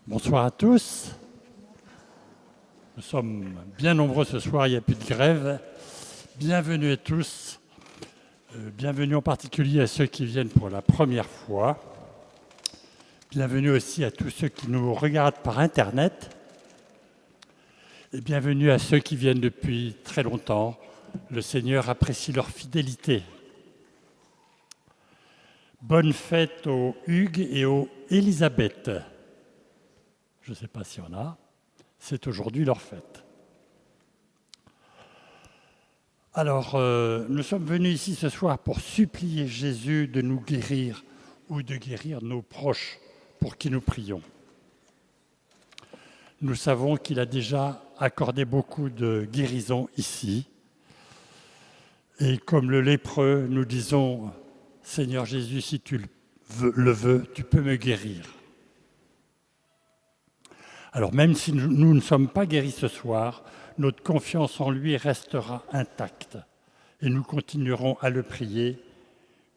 Bonsoir à tous. Nous sommes bien nombreux ce soir, il n'y a plus de grève. Bienvenue à tous. Bienvenue en particulier à ceux qui viennent pour la première fois. Bienvenue aussi à tous ceux qui nous regardent par Internet. Et bienvenue à ceux qui viennent depuis très longtemps. Le Seigneur apprécie leur fidélité. Bonne fête aux Hugues et aux Élisabeth. Je ne sais pas s'il y en a. C'est aujourd'hui leur fête. Alors, nous sommes venus ici ce soir pour supplier Jésus de nous guérir ou de guérir nos proches pour qui nous prions. Nous savons qu'il a déjà accordé beaucoup de guérisons ici. Et comme le lépreux, nous disons, Seigneur Jésus, si tu le veux, tu peux me guérir. Alors même si nous ne sommes pas guéris ce soir, notre confiance en lui restera intacte et nous continuerons à le prier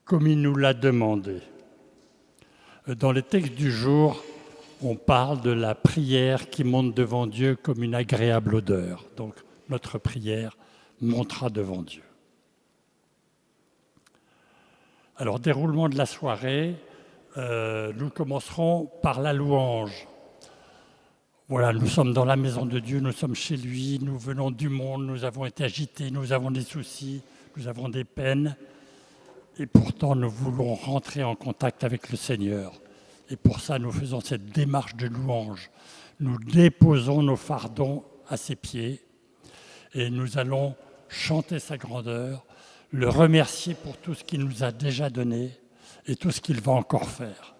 comme il nous l'a demandé. Dans le texte du jour, on parle de la prière qui monte devant Dieu comme une agréable odeur. Donc notre prière montera devant Dieu. Alors déroulement de la soirée, nous commencerons par la louange. Voilà, nous sommes dans la maison de Dieu, nous sommes chez lui, nous venons du monde, nous avons été agités, nous avons des soucis, nous avons des peines. Et pourtant, nous voulons rentrer en contact avec le Seigneur. Et pour ça, nous faisons cette démarche de louange. Nous déposons nos fardons à ses pieds et nous allons chanter sa grandeur, le remercier pour tout ce qu'il nous a déjà donné et tout ce qu'il va encore faire.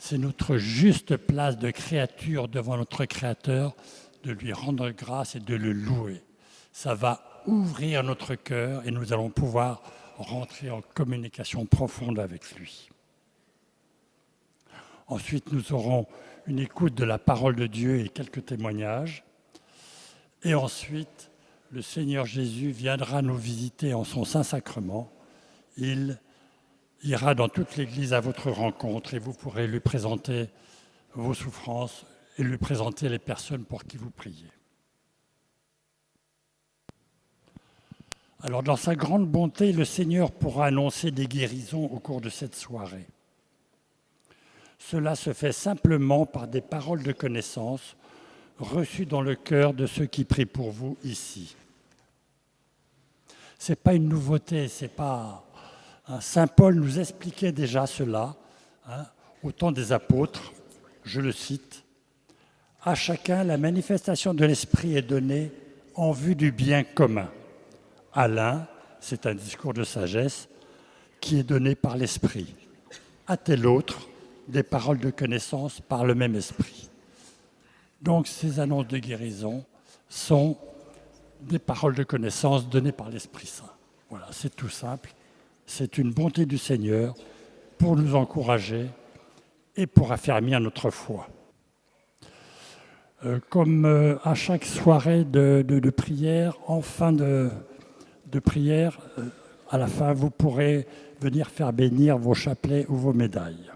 C'est notre juste place de créature devant notre Créateur, de lui rendre grâce et de le louer. Ça va ouvrir notre cœur et nous allons pouvoir rentrer en communication profonde avec lui. Ensuite, nous aurons une écoute de la parole de Dieu et quelques témoignages. Et ensuite, le Seigneur Jésus viendra nous visiter en son Saint-Sacrement. Il ira dans toute l'Église à votre rencontre et vous pourrez lui présenter vos souffrances et lui présenter les personnes pour qui vous priez. Alors, dans sa grande bonté, le Seigneur pourra annoncer des guérisons au cours de cette soirée. Cela se fait simplement par des paroles de connaissance reçues dans le cœur de ceux qui prient pour vous ici. Ce n'est pas une nouveauté, c'est pas... Saint Paul nous expliquait déjà cela au temps des apôtres, je le cite, « À chacun, la manifestation de l'Esprit est donnée en vue du bien commun. À l'un, c'est un discours de sagesse qui est donné par l'Esprit. À tel autre, des paroles de connaissance par le même Esprit. » Donc ces annonces de guérison sont des paroles de connaissance données par l'Esprit Saint. Voilà, c'est tout simple. C'est une bonté du Seigneur pour nous encourager et pour affermir notre foi. Comme à chaque soirée de prière, en fin de prière, à la fin, vous pourrez venir faire bénir vos chapelets ou vos médailles.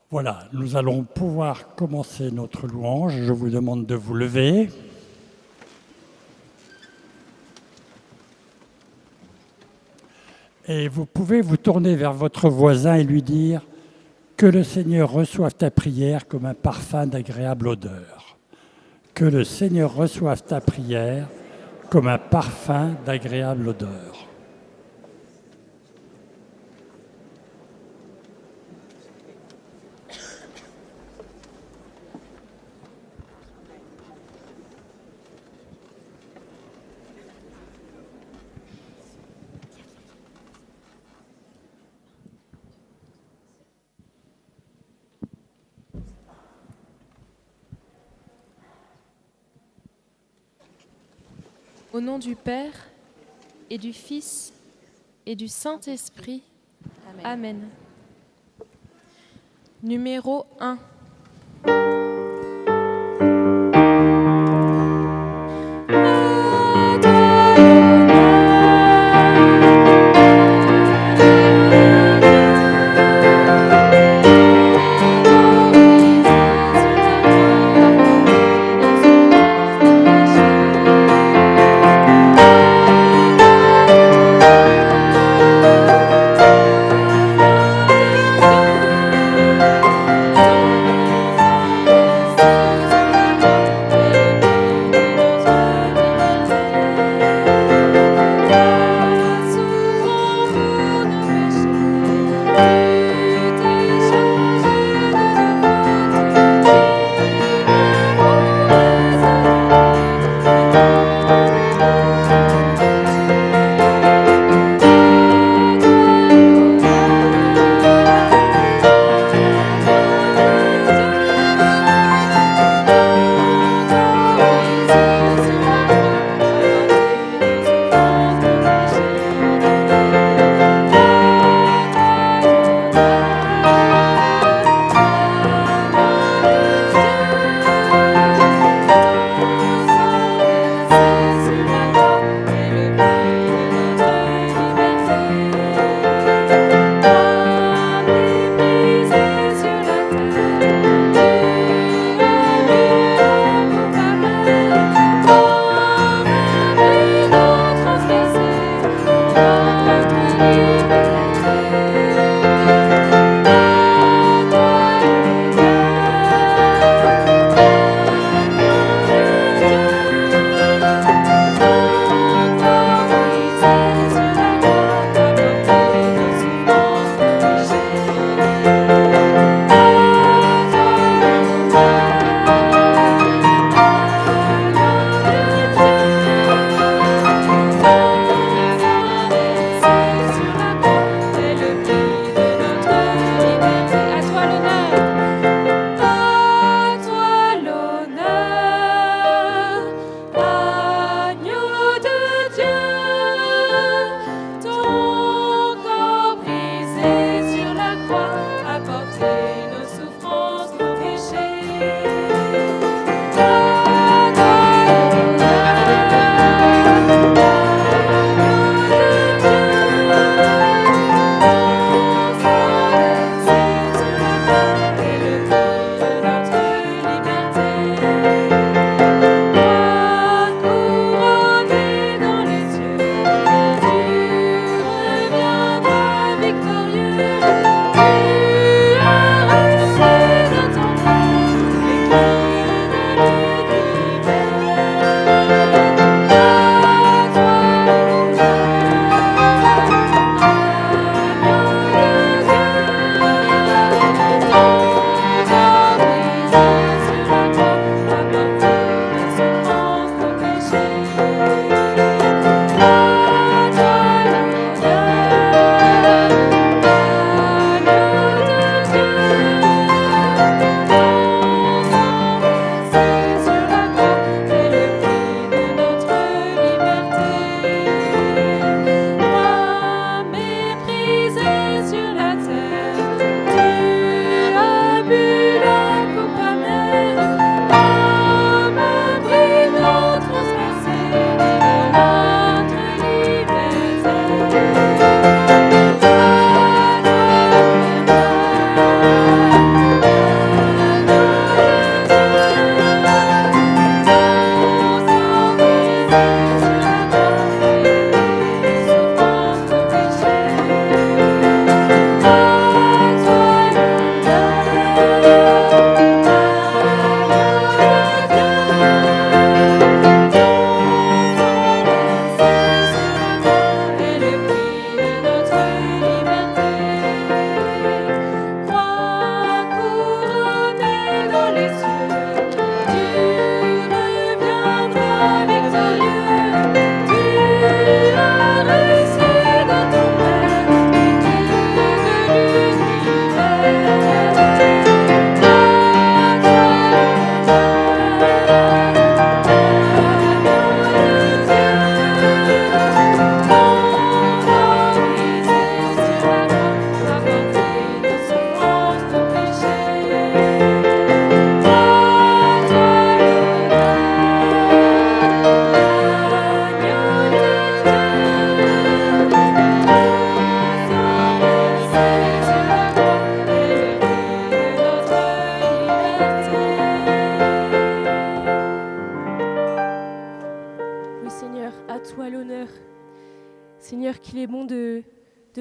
Voilà, nous allons pouvoir commencer notre louange. Je vous demande de vous lever. Et vous pouvez vous tourner vers votre voisin et lui dire que le Seigneur reçoive ta prière comme un parfum d'agréable odeur. Que le Seigneur reçoive ta prière comme un parfum d'agréable odeur. Au nom du Père et du Fils et du Saint-Esprit. Amen. Numéro 1.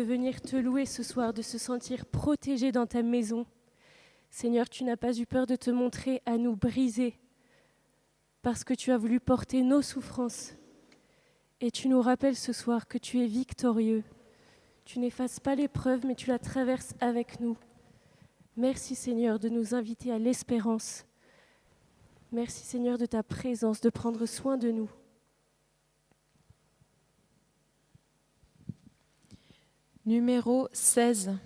de venir te louer ce soir, de se sentir protégé dans ta maison. Seigneur, tu n'as pas eu peur de te montrer à nous brisés parce que tu as voulu porter nos souffrances. Et tu nous rappelles ce soir que tu es victorieux. Tu n'effaces pas l'épreuve, mais tu la traverses avec nous. Merci Seigneur de nous inviter à l'espérance. Merci Seigneur de ta présence, de prendre soin de nous. Numéro 16.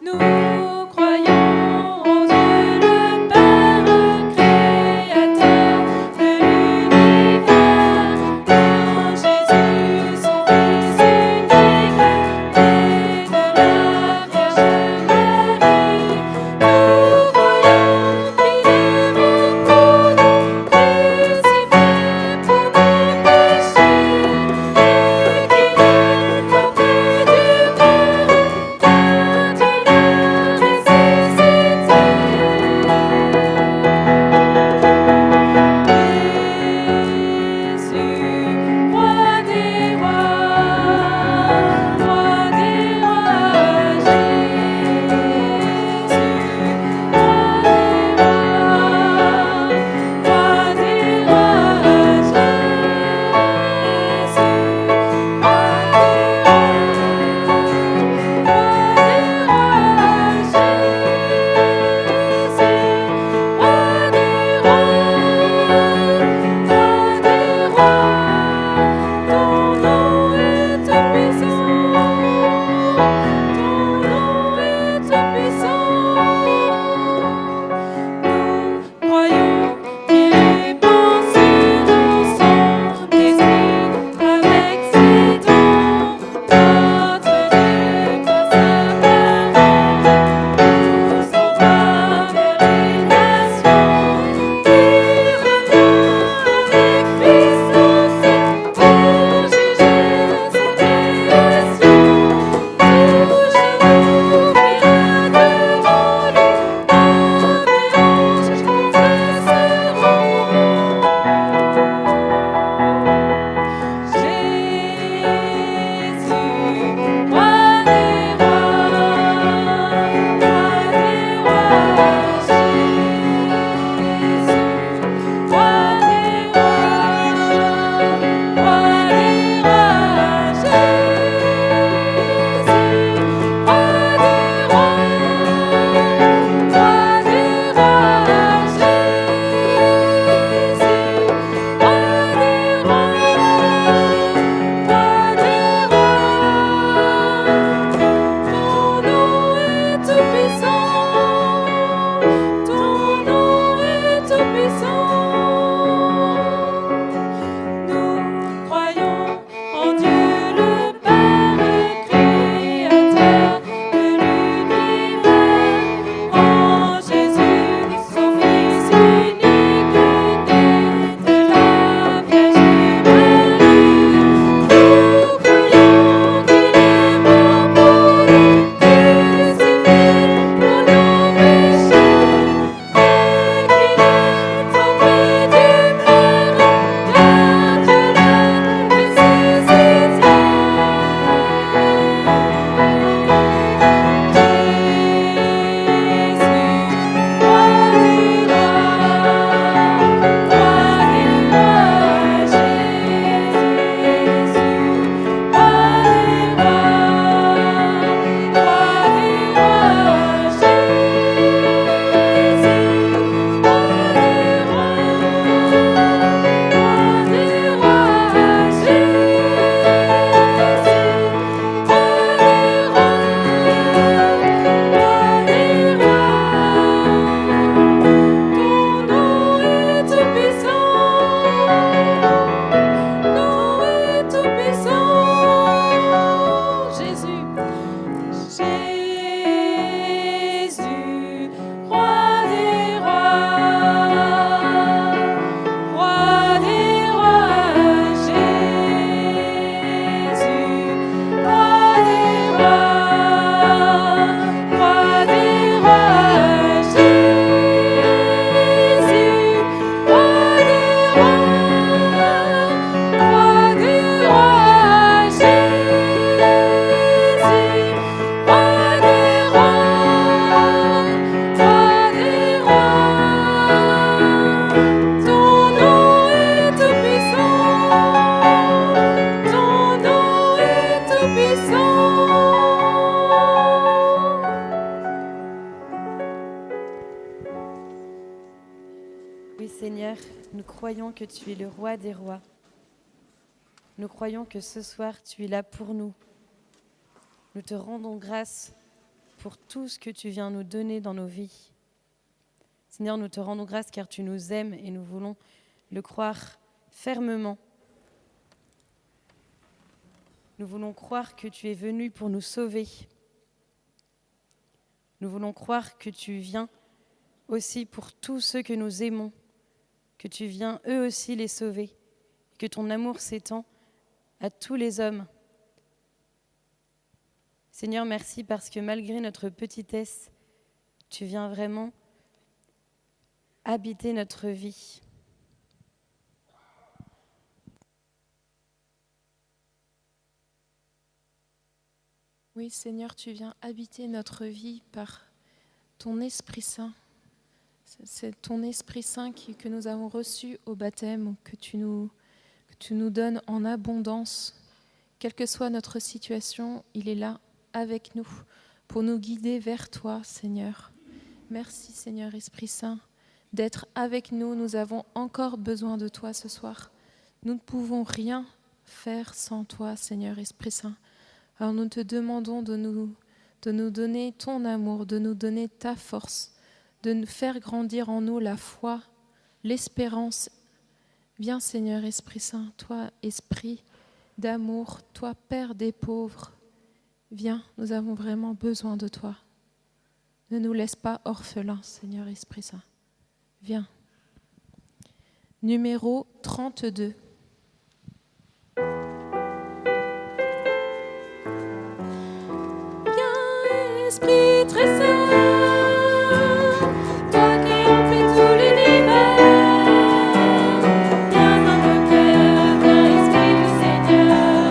Nous Seigneur, nous croyons que tu es le roi des rois. Nous croyons que ce soir, tu es là pour nous. Nous te rendons grâce pour tout ce que tu viens nous donner dans nos vies. Seigneur, nous te rendons grâce car tu nous aimes et nous voulons le croire fermement. Nous voulons croire que tu es venu pour nous sauver. Nous voulons croire que tu viens aussi pour tous ceux que nous aimons, que tu viens eux aussi les sauver, que ton amour s'étend à tous les hommes. Seigneur, merci parce que malgré notre petitesse, tu viens vraiment habiter notre vie. Oui, Seigneur, tu viens habiter notre vie par ton Esprit Saint. C'est ton Esprit Saint que nous avons reçu au baptême, que tu nous donnes en abondance. Quelle que soit notre situation, il est là avec nous pour nous guider vers toi, Seigneur. Merci, Seigneur Esprit Saint, d'être avec nous. Nous avons encore besoin de toi ce soir. Nous ne pouvons rien faire sans toi, Seigneur Esprit Saint. Alors nous te demandons de nous donner ton amour, de nous donner ta force, de nous faire grandir en nous la foi, l'espérance. Viens Seigneur Esprit Saint, toi Esprit d'amour, toi Père des pauvres, viens, nous avons vraiment besoin de toi. Ne nous laisse pas orphelins, Seigneur Esprit Saint. Viens. Numéro 32. Esprit très saint, toi qui remplis tout l'univers, viens dans nos cœurs, viens Esprit du Seigneur,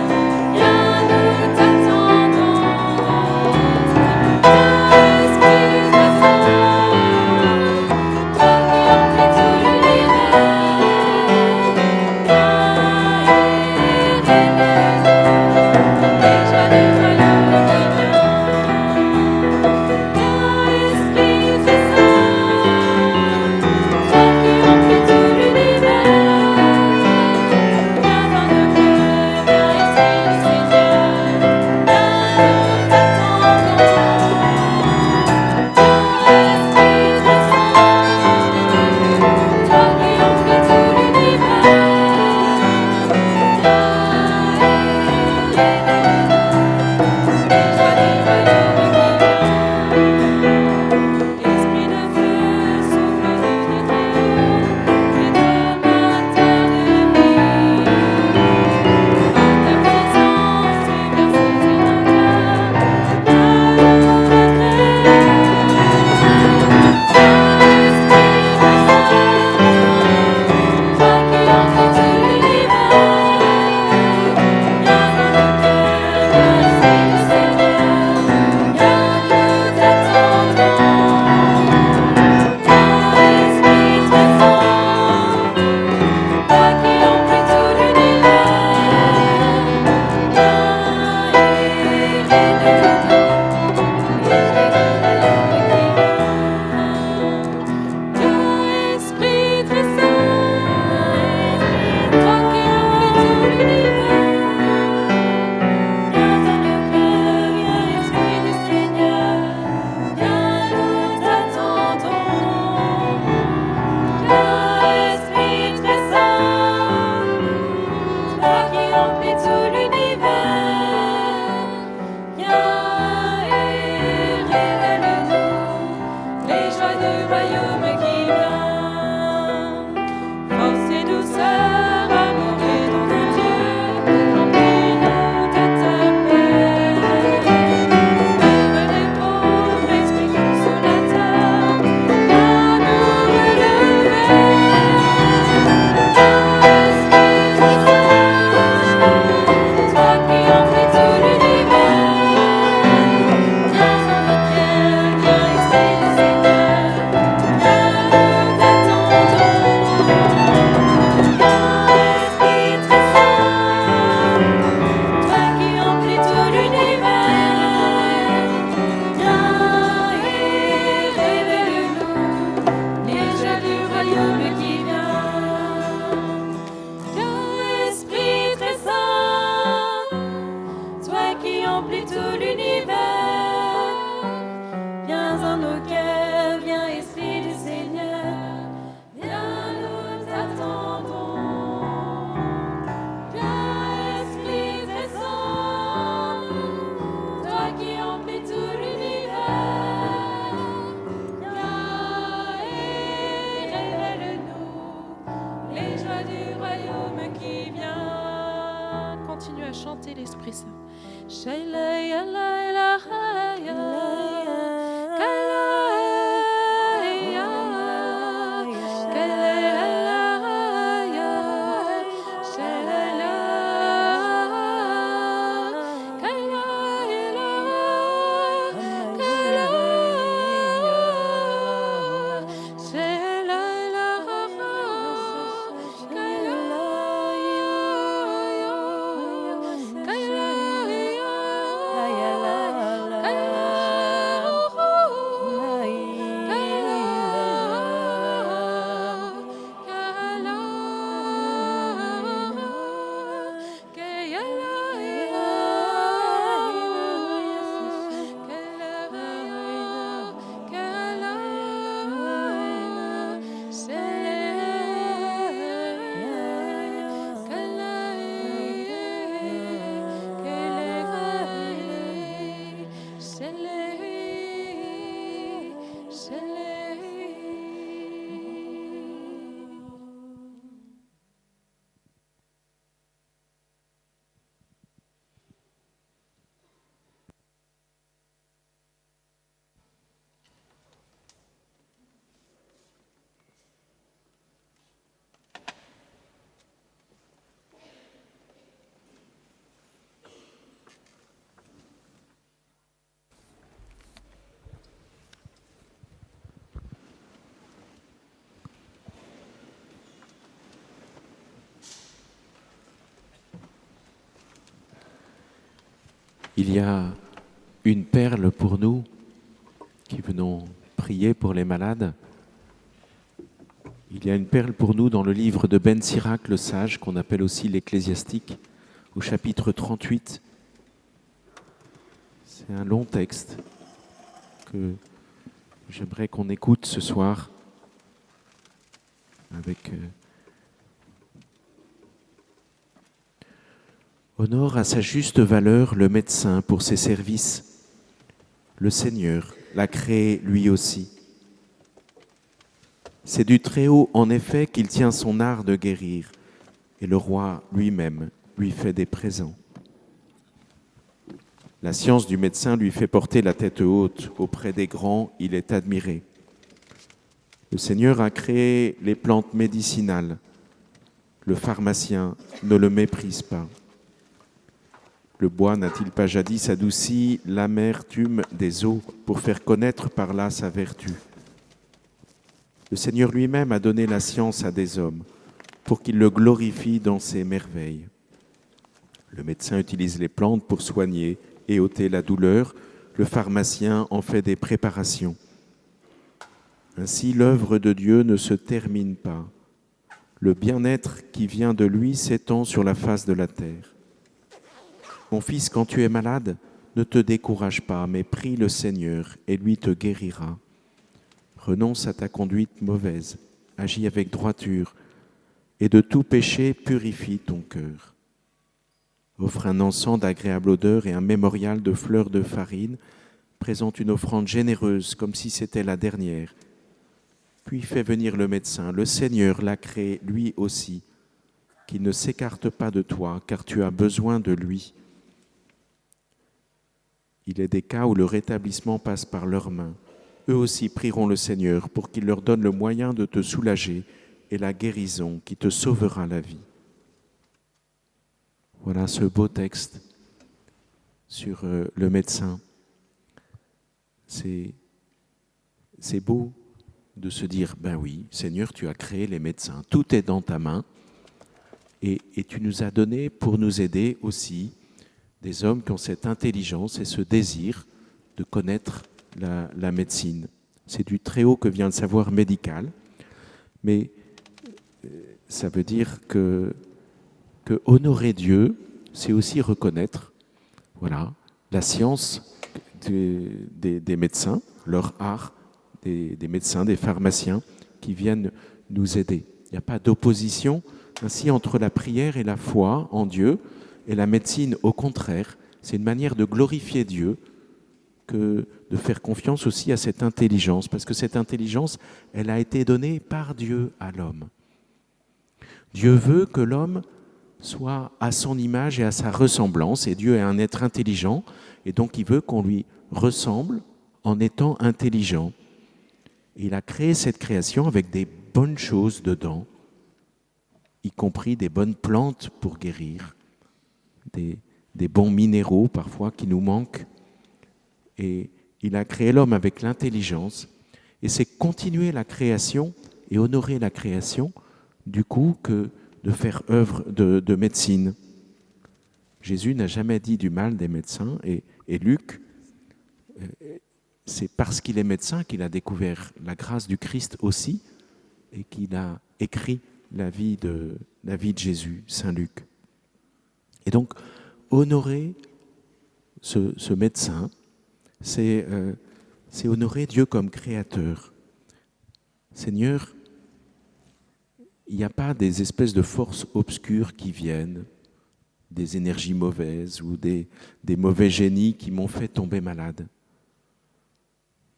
viens nous t'attendons. Viens Esprit très saint, toi qui remplis tout l'univers, viens chanter l'Esprit Saint. Il y a une perle pour nous qui venons prier pour les malades. Il y a une perle pour nous dans le livre de Ben Sirac, le sage, qu'on appelle aussi l'Ecclésiastique, au chapitre 38. C'est un long texte que j'aimerais qu'on écoute ce soir avec honore à sa juste valeur le médecin pour ses services. Le Seigneur l'a créé lui aussi. C'est du Très-Haut en effet qu'il tient son art de guérir, et le roi lui-même lui fait des présents. La science du médecin lui fait porter la tête haute, auprès des grands il est admiré. Le Seigneur a créé les plantes médicinales, le pharmacien ne le méprise pas. Le bois n'a-t-il pas jadis adouci l'amertume des eaux pour faire connaître par là sa vertu? Le Seigneur lui-même a donné la science à des hommes pour qu'ils le glorifient dans ses merveilles. Le médecin utilise les plantes pour soigner et ôter la douleur. Le pharmacien en fait des préparations. Ainsi, l'œuvre de Dieu ne se termine pas. Le bien-être qui vient de lui s'étend sur la face de la terre. Mon fils, quand tu es malade, ne te décourage pas, mais prie le Seigneur et lui te guérira. Renonce à ta conduite mauvaise, agis avec droiture, et de tout péché purifie ton cœur. Offre un encens d'agréable odeur et un mémorial de fleurs de farine. Présente une offrande généreuse comme si c'était la dernière. Puis fais venir le médecin. Le Seigneur l'a créé lui aussi, qu'il ne s'écarte pas de toi, car tu as besoin de lui. Il est des cas où le rétablissement passe par leurs mains. Eux aussi prieront le Seigneur pour qu'il leur donne le moyen de te soulager et la guérison qui te sauvera la vie. Voilà ce beau texte sur le médecin. C'est beau de se dire, ben oui, Seigneur, tu as créé les médecins, tout est dans ta main et tu nous as donné pour nous aider aussi des hommes qui ont cette intelligence et ce désir de connaître la médecine. C'est du Très-Haut que vient le savoir médical, mais ça veut dire que honorer Dieu, c'est aussi reconnaître la science des médecins, leur art, des médecins, des pharmaciens qui viennent nous aider. Il n'y a pas d'opposition ainsi entre la prière et la foi en Dieu et la médecine. Au contraire, c'est une manière de glorifier Dieu que de faire confiance aussi à cette intelligence, parce que cette intelligence, elle a été donnée par Dieu à l'homme. Dieu veut que l'homme soit à son image et à sa ressemblance. Et Dieu est un être intelligent, et donc il veut qu'on lui ressemble en étant intelligent. Et il a créé cette création avec des bonnes choses dedans, y compris des bonnes plantes pour guérir, des bons minéraux parfois qui nous manquent. Et il a créé l'homme avec l'intelligence. Et c'est continuer la création et honorer la création, du coup, que de faire œuvre de médecine. Jésus n'a jamais dit du mal des médecins, et Luc, c'est parce qu'il est médecin qu'il a découvert la grâce du Christ aussi, et qu'il a écrit la vie de Jésus, Saint Luc. Et donc, honorer ce médecin, c'est honorer Dieu comme créateur. Seigneur, il n'y a pas des espèces de forces obscures qui viennent, des énergies mauvaises ou des mauvais génies qui m'ont fait tomber malade.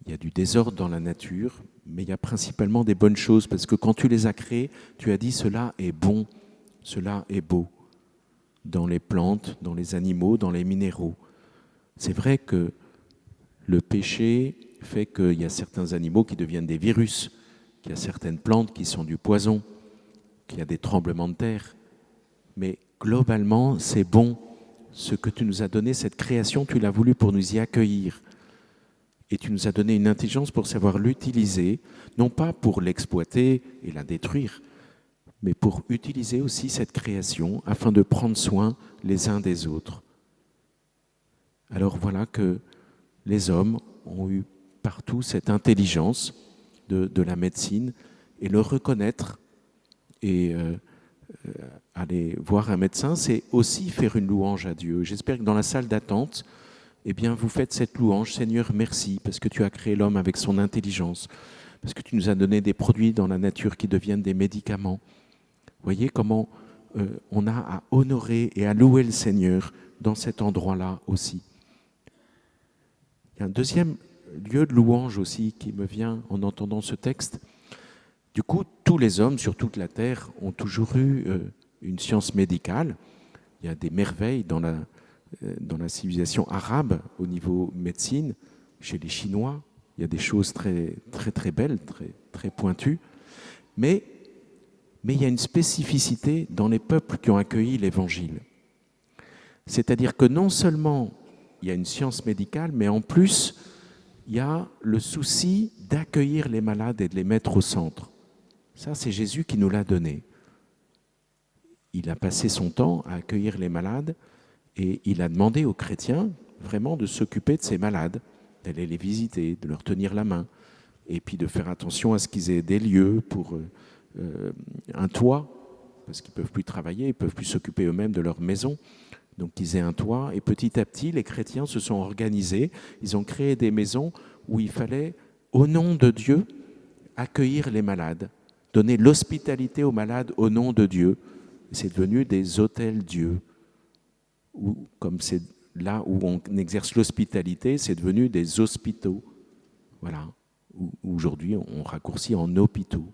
Il y a du désordre dans la nature, mais il y a principalement des bonnes choses, parce que quand tu les as créées, tu as dit cela est bon, cela est beau, dans les plantes, dans les animaux, dans les minéraux. C'est vrai que le péché fait qu'il y a certains animaux qui deviennent des virus, qu'il y a certaines plantes qui sont du poison, qu'il y a des tremblements de terre. Mais globalement, c'est bon. Ce que tu nous as donné, cette création, tu l'as voulu pour nous y accueillir. Et tu nous as donné une intelligence pour savoir l'utiliser, non pas pour l'exploiter et la détruire, mais pour utiliser aussi cette création afin de prendre soin les uns des autres. Alors voilà que les hommes ont eu partout cette intelligence de la médecine, et le reconnaître et aller voir un médecin, c'est aussi faire une louange à Dieu. J'espère que dans la salle d'attente, eh bien, vous faites cette louange. Seigneur, merci, parce que tu as créé l'homme avec son intelligence, parce que tu nous as donné des produits dans la nature qui deviennent des médicaments. Vous voyez comment on a à honorer et à louer le Seigneur dans cet endroit-là aussi. Il y a un deuxième lieu de louange aussi qui me vient en entendant ce texte. Du coup, tous les hommes sur toute la terre ont toujours eu une science médicale. Il y a des merveilles dans la civilisation arabe au niveau médecine. Chez les Chinois, il y a des choses très, très, très belles, très, très pointues. Mais il y a une spécificité dans les peuples qui ont accueilli l'Évangile. C'est-à-dire que non seulement il y a une science médicale, mais en plus, il y a le souci d'accueillir les malades et de les mettre au centre. Ça, c'est Jésus qui nous l'a donné. Il a passé son temps à accueillir les malades et il a demandé aux chrétiens vraiment de s'occuper de ces malades, d'aller les visiter, de leur tenir la main, et puis de faire attention à ce qu'ils aient des lieux pour un toit, parce qu'ils ne peuvent plus travailler, ils ne peuvent plus s'occuper eux-mêmes de leur maison. Donc ils aient un toit, et petit à petit, les chrétiens se sont organisés, ils ont créé des maisons où il fallait, au nom de Dieu, accueillir les malades, donner l'hospitalité aux malades au nom de Dieu. C'est devenu des hôtels Dieu. Comme c'est là où on exerce l'hospitalité, c'est devenu des hospitaux. Voilà. Aujourd'hui, on raccourcit en hôpitaux.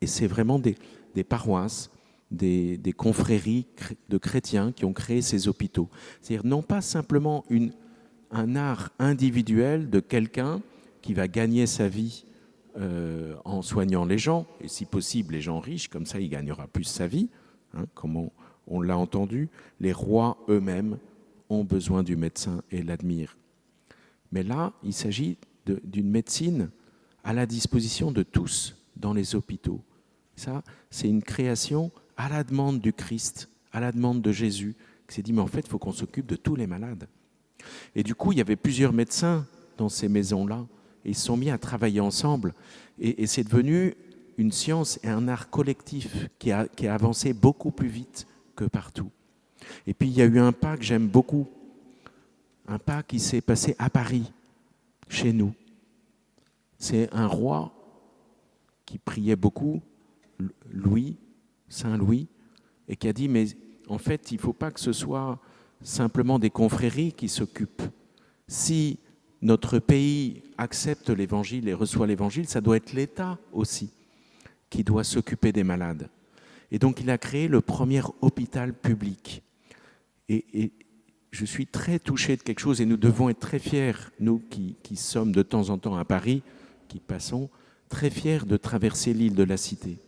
Et c'est vraiment des paroisses, des confréries de chrétiens qui ont créé ces hôpitaux. C'est-à-dire non pas simplement un art individuel de quelqu'un qui va gagner sa vie en soignant les gens, et si possible les gens riches, comme ça il gagnera plus sa vie, hein, comme on l'a entendu. Les rois eux-mêmes ont besoin du médecin et l'admirent. Mais là, il s'agit d'une médecine à la disposition de tous dans les hôpitaux. Ça, c'est une création à la demande du Christ, à la demande de Jésus, qui s'est dit, mais en fait, il faut qu'on s'occupe de tous les malades. Et du coup, il y avait plusieurs médecins dans ces maisons-là, et ils se sont mis à travailler ensemble, et c'est devenu une science et un art collectif qui a avancé beaucoup plus vite que partout. Et puis, il y a eu un pas que j'aime beaucoup, un pas qui s'est passé à Paris, chez nous. C'est un roi qui priait beaucoup, Saint Louis, et qui a dit, mais en fait, il ne faut pas que ce soit simplement des confréries qui s'occupent. Si notre pays accepte l'Évangile et reçoit l'Évangile, ça doit être l'État aussi qui doit s'occuper des malades. Et donc il a créé le premier hôpital public. Et je suis très touché de quelque chose, et nous devons être très fiers, nous qui sommes de temps en temps à Paris, qui passons, très fiers de traverser l'île de la Cité.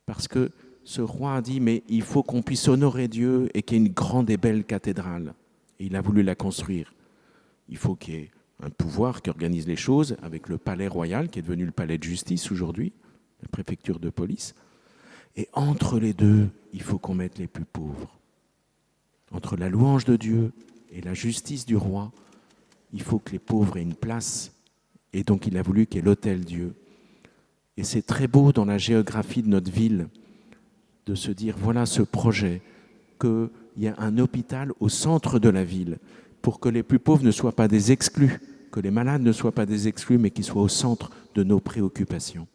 Parce que ce roi a dit, mais il faut qu'on puisse honorer Dieu et qu'il y ait une grande et belle cathédrale. Et il a voulu la construire. Il faut qu'il y ait un pouvoir qui organise les choses, avec le palais royal, qui est devenu le palais de justice aujourd'hui, la préfecture de police. Et entre les deux, il faut qu'on mette les plus pauvres. Entre la louange de Dieu et la justice du roi, il faut que les pauvres aient une place. Et donc il a voulu qu'il y ait l'hôtel Dieu. Et c'est très beau dans la géographie de notre ville de se dire, voilà ce projet, qu'il y a un hôpital au centre de la ville, pour que les plus pauvres ne soient pas des exclus, que les malades ne soient pas des exclus, mais qu'ils soient au centre de nos préoccupations.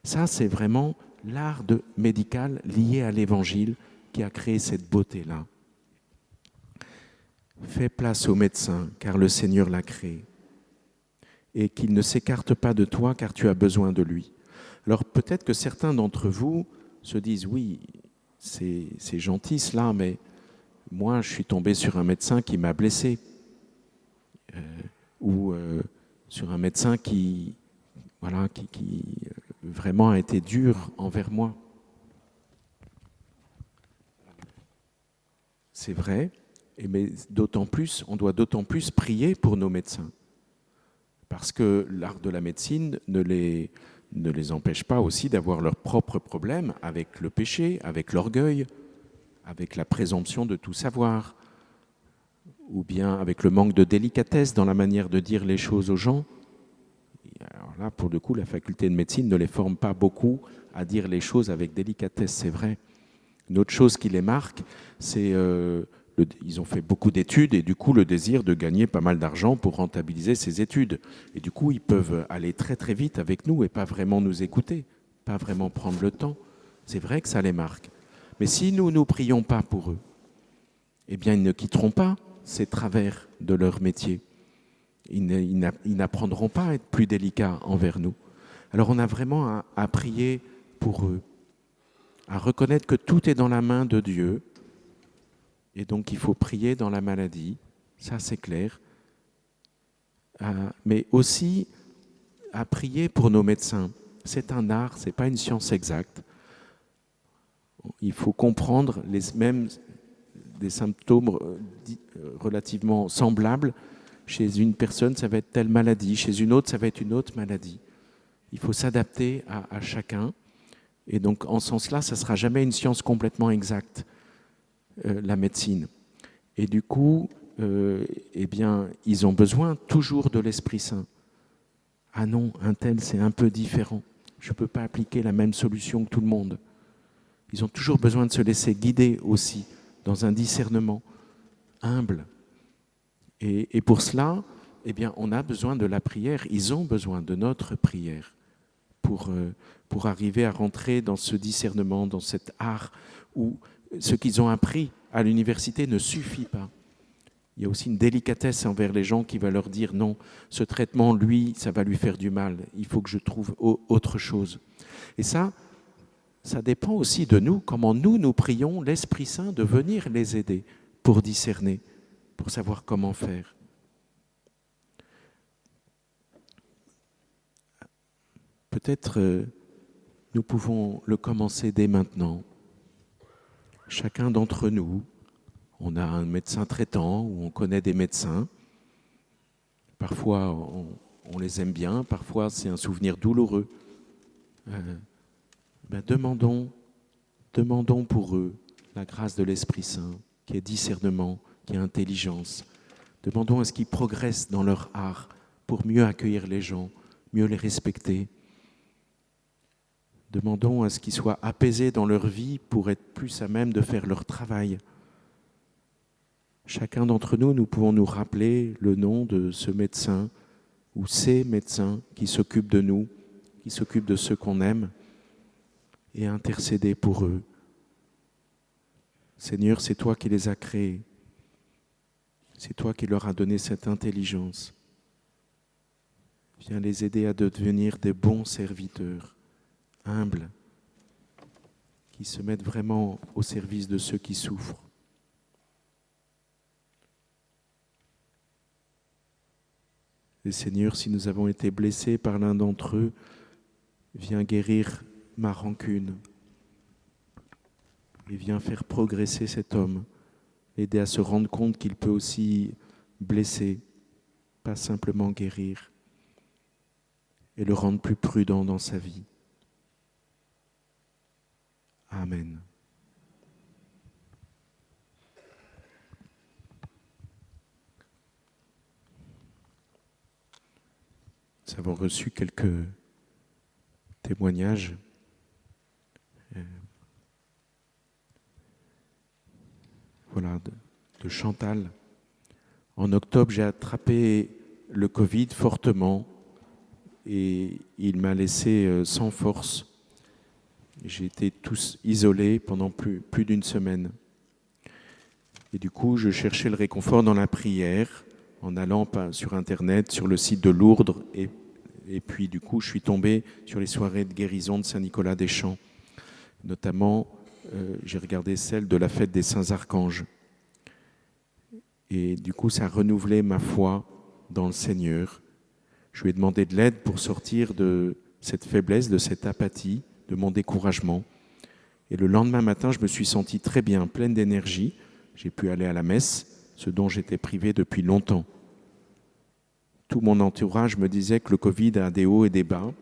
Ça, c'est vraiment l'art médical lié à l'Évangile qui a créé cette beauté-là. Fais place au médecin, car le Seigneur l'a créé, et qu'il ne s'écarte pas de toi, car tu as besoin de lui. Alors peut-être que certains d'entre vous se disent, oui, c'est gentil cela, mais moi je suis tombé sur un médecin qui m'a blessé, ou sur un médecin qui vraiment a été dur envers moi. C'est vrai, mais d'autant plus, on doit d'autant plus prier pour nos médecins. Parce que l'art de la médecine ne les empêche pas aussi d'avoir leurs propres problèmes avec le péché, avec l'orgueil, avec la présomption de tout savoir, ou bien avec le manque de délicatesse dans la manière de dire les choses aux gens. Alors là, pour le coup, la faculté de médecine ne les forme pas beaucoup à dire les choses avec délicatesse, c'est vrai. Une autre chose qui les marque, c'est ils ont fait beaucoup d'études et du coup le désir de gagner pas mal d'argent pour rentabiliser ces études. Et du coup, ils peuvent aller très très vite avec nous et pas vraiment nous écouter, pas vraiment prendre le temps. C'est vrai que ça les marque. Mais si nous ne prions pas pour eux, eh bien ils ne quitteront pas ces travers de leur métier. Ils n'apprendront pas à être plus délicats envers nous. Alors on a vraiment à prier pour eux, à reconnaître que tout est dans la main de Dieu. Et donc, il faut prier dans la maladie, ça c'est clair. Mais aussi à prier pour nos médecins. C'est un art, ce n'est pas une science exacte. Il faut comprendre même des symptômes relativement semblables. Chez une personne, ça va être telle maladie. Chez une autre, ça va être une autre maladie. Il faut s'adapter à chacun. Et donc, en ce sens-là, ça ne sera jamais une science complètement exacte. La médecine. Et du coup, eh bien, ils ont besoin toujours de l'Esprit Saint. Ah non, un tel, c'est un peu différent. Je ne peux pas appliquer la même solution que tout le monde. Ils ont toujours besoin de se laisser guider aussi dans un discernement humble. Et pour cela, eh bien, on a besoin de la prière. Ils ont besoin de notre prière pour arriver à rentrer dans ce discernement, dans cet art où ce qu'ils ont appris à l'université ne suffit pas. Il y a aussi une délicatesse envers les gens qui va leur dire non, ce traitement, lui, ça va lui faire du mal. Il faut que je trouve autre chose. Et ça dépend aussi de nous, comment nous prions l'Esprit Saint de venir les aider pour discerner, pour savoir comment faire. Peut-être nous pouvons le commencer dès maintenant. Chacun d'entre nous, on a un médecin traitant ou on connaît des médecins. Parfois, on les aime bien, parfois c'est un souvenir douloureux. Demandons pour eux la grâce de l'Esprit Saint, qui est discernement, qui est intelligence. Demandons à ce qu'ils progressent dans leur art pour mieux accueillir les gens, mieux les respecter. Demandons à ce qu'ils soient apaisés dans leur vie pour être plus à même de faire leur travail. Chacun d'entre nous, nous pouvons nous rappeler le nom de ce médecin ou ces médecins qui s'occupent de nous, qui s'occupent de ceux qu'on aime et intercéder pour eux. Seigneur, c'est toi qui les as créés. C'est toi qui leur as donné cette intelligence. Viens les aider à devenir des bons serviteurs, humbles, qui qui se mettent vraiment au service de ceux qui souffrent. Et Seigneur, si nous avons été blessés par l'un d'entre eux, viens guérir ma rancune et viens faire progresser cet homme, l'aider à se rendre compte qu'il peut aussi blesser, pas simplement guérir, et le rendre plus prudent dans sa vie. Amen. Nous avons reçu quelques témoignages. Voilà, de Chantal. En octobre, j'ai attrapé le Covid fortement et il m'a laissé sans force. J'ai été isolé pendant plus d'une semaine. Et du coup, je cherchais le réconfort dans la prière en allant sur Internet, sur le site de Lourdes. Et puis, du coup, je suis tombé sur les soirées de guérison de Saint-Nicolas-des-Champs. Notamment, j'ai regardé celle de la fête des Saints Archanges. Et du coup, ça a renouvelé ma foi dans le Seigneur. Je lui ai demandé de l'aide pour sortir de cette faiblesse, de cette apathie, de mon découragement. Et le lendemain matin, je me suis senti très bien, pleine d'énergie. J'ai pu aller à la messe, ce dont j'étais privé depuis longtemps. Tout mon entourage me disait que le Covid a des hauts et des bas,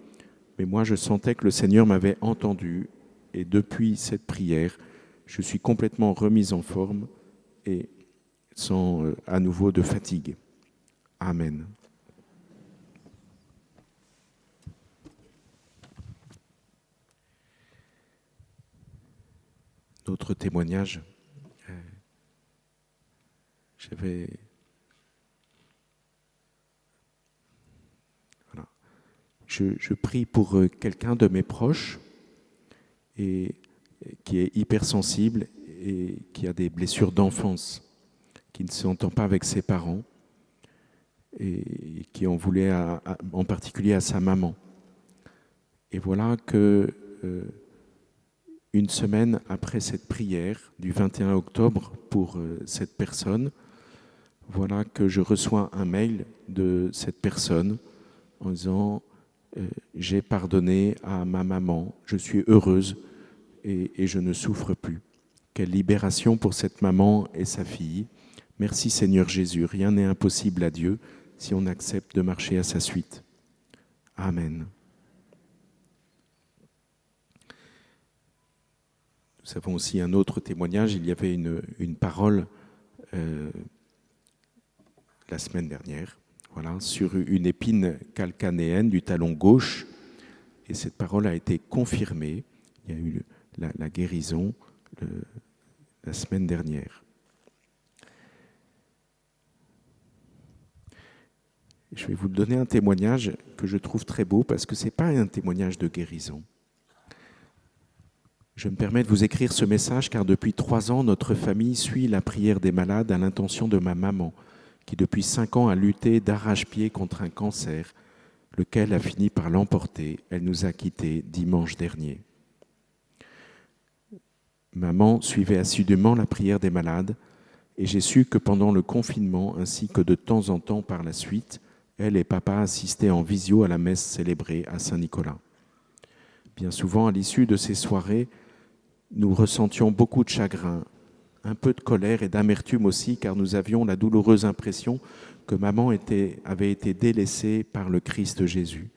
mais moi, je sentais que le Seigneur m'avait entendu. Et depuis cette prière, je suis complètement remise en forme et sans à nouveau de fatigue. Amen. D'autres témoignages. Voilà. Je prie pour quelqu'un de mes proches et qui est hypersensible et qui a des blessures d'enfance, qui ne s'entend pas avec ses parents et qui en voulait en particulier à sa maman. Et voilà que une semaine après cette prière du 21 octobre pour cette personne, voilà que je reçois un mail de cette personne en disant j'ai pardonné à ma maman, je suis heureuse et je ne souffre plus. Quelle libération pour cette maman et sa fille. Merci Seigneur Jésus, rien n'est impossible à Dieu si on accepte de marcher à sa suite. Amen. Nous avons aussi un autre témoignage. Il y avait une parole la semaine dernière, voilà, sur une épine calcanéenne du talon gauche. Et cette parole a été confirmée. Il y a eu la guérison la semaine dernière. Je vais vous donner un témoignage que je trouve très beau parce que ce n'est pas un témoignage de guérison. Je me permets de vous écrire ce message car depuis 3 ans, notre famille suit la prière des malades à l'intention de ma maman, qui depuis 5 ans a lutté d'arrache-pied contre un cancer, lequel a fini par l'emporter. Elle nous a quittés dimanche dernier. Maman suivait assidûment la prière des malades et j'ai su que pendant le confinement, ainsi que de temps en temps par la suite, elle et papa assistaient en visio à la messe célébrée à Saint-Nicolas. Bien souvent, à l'issue de ces soirées, nous ressentions beaucoup de chagrin, un peu de colère et d'amertume aussi, car nous avions la douloureuse impression que maman avait été délaissée par le Christ Jésus.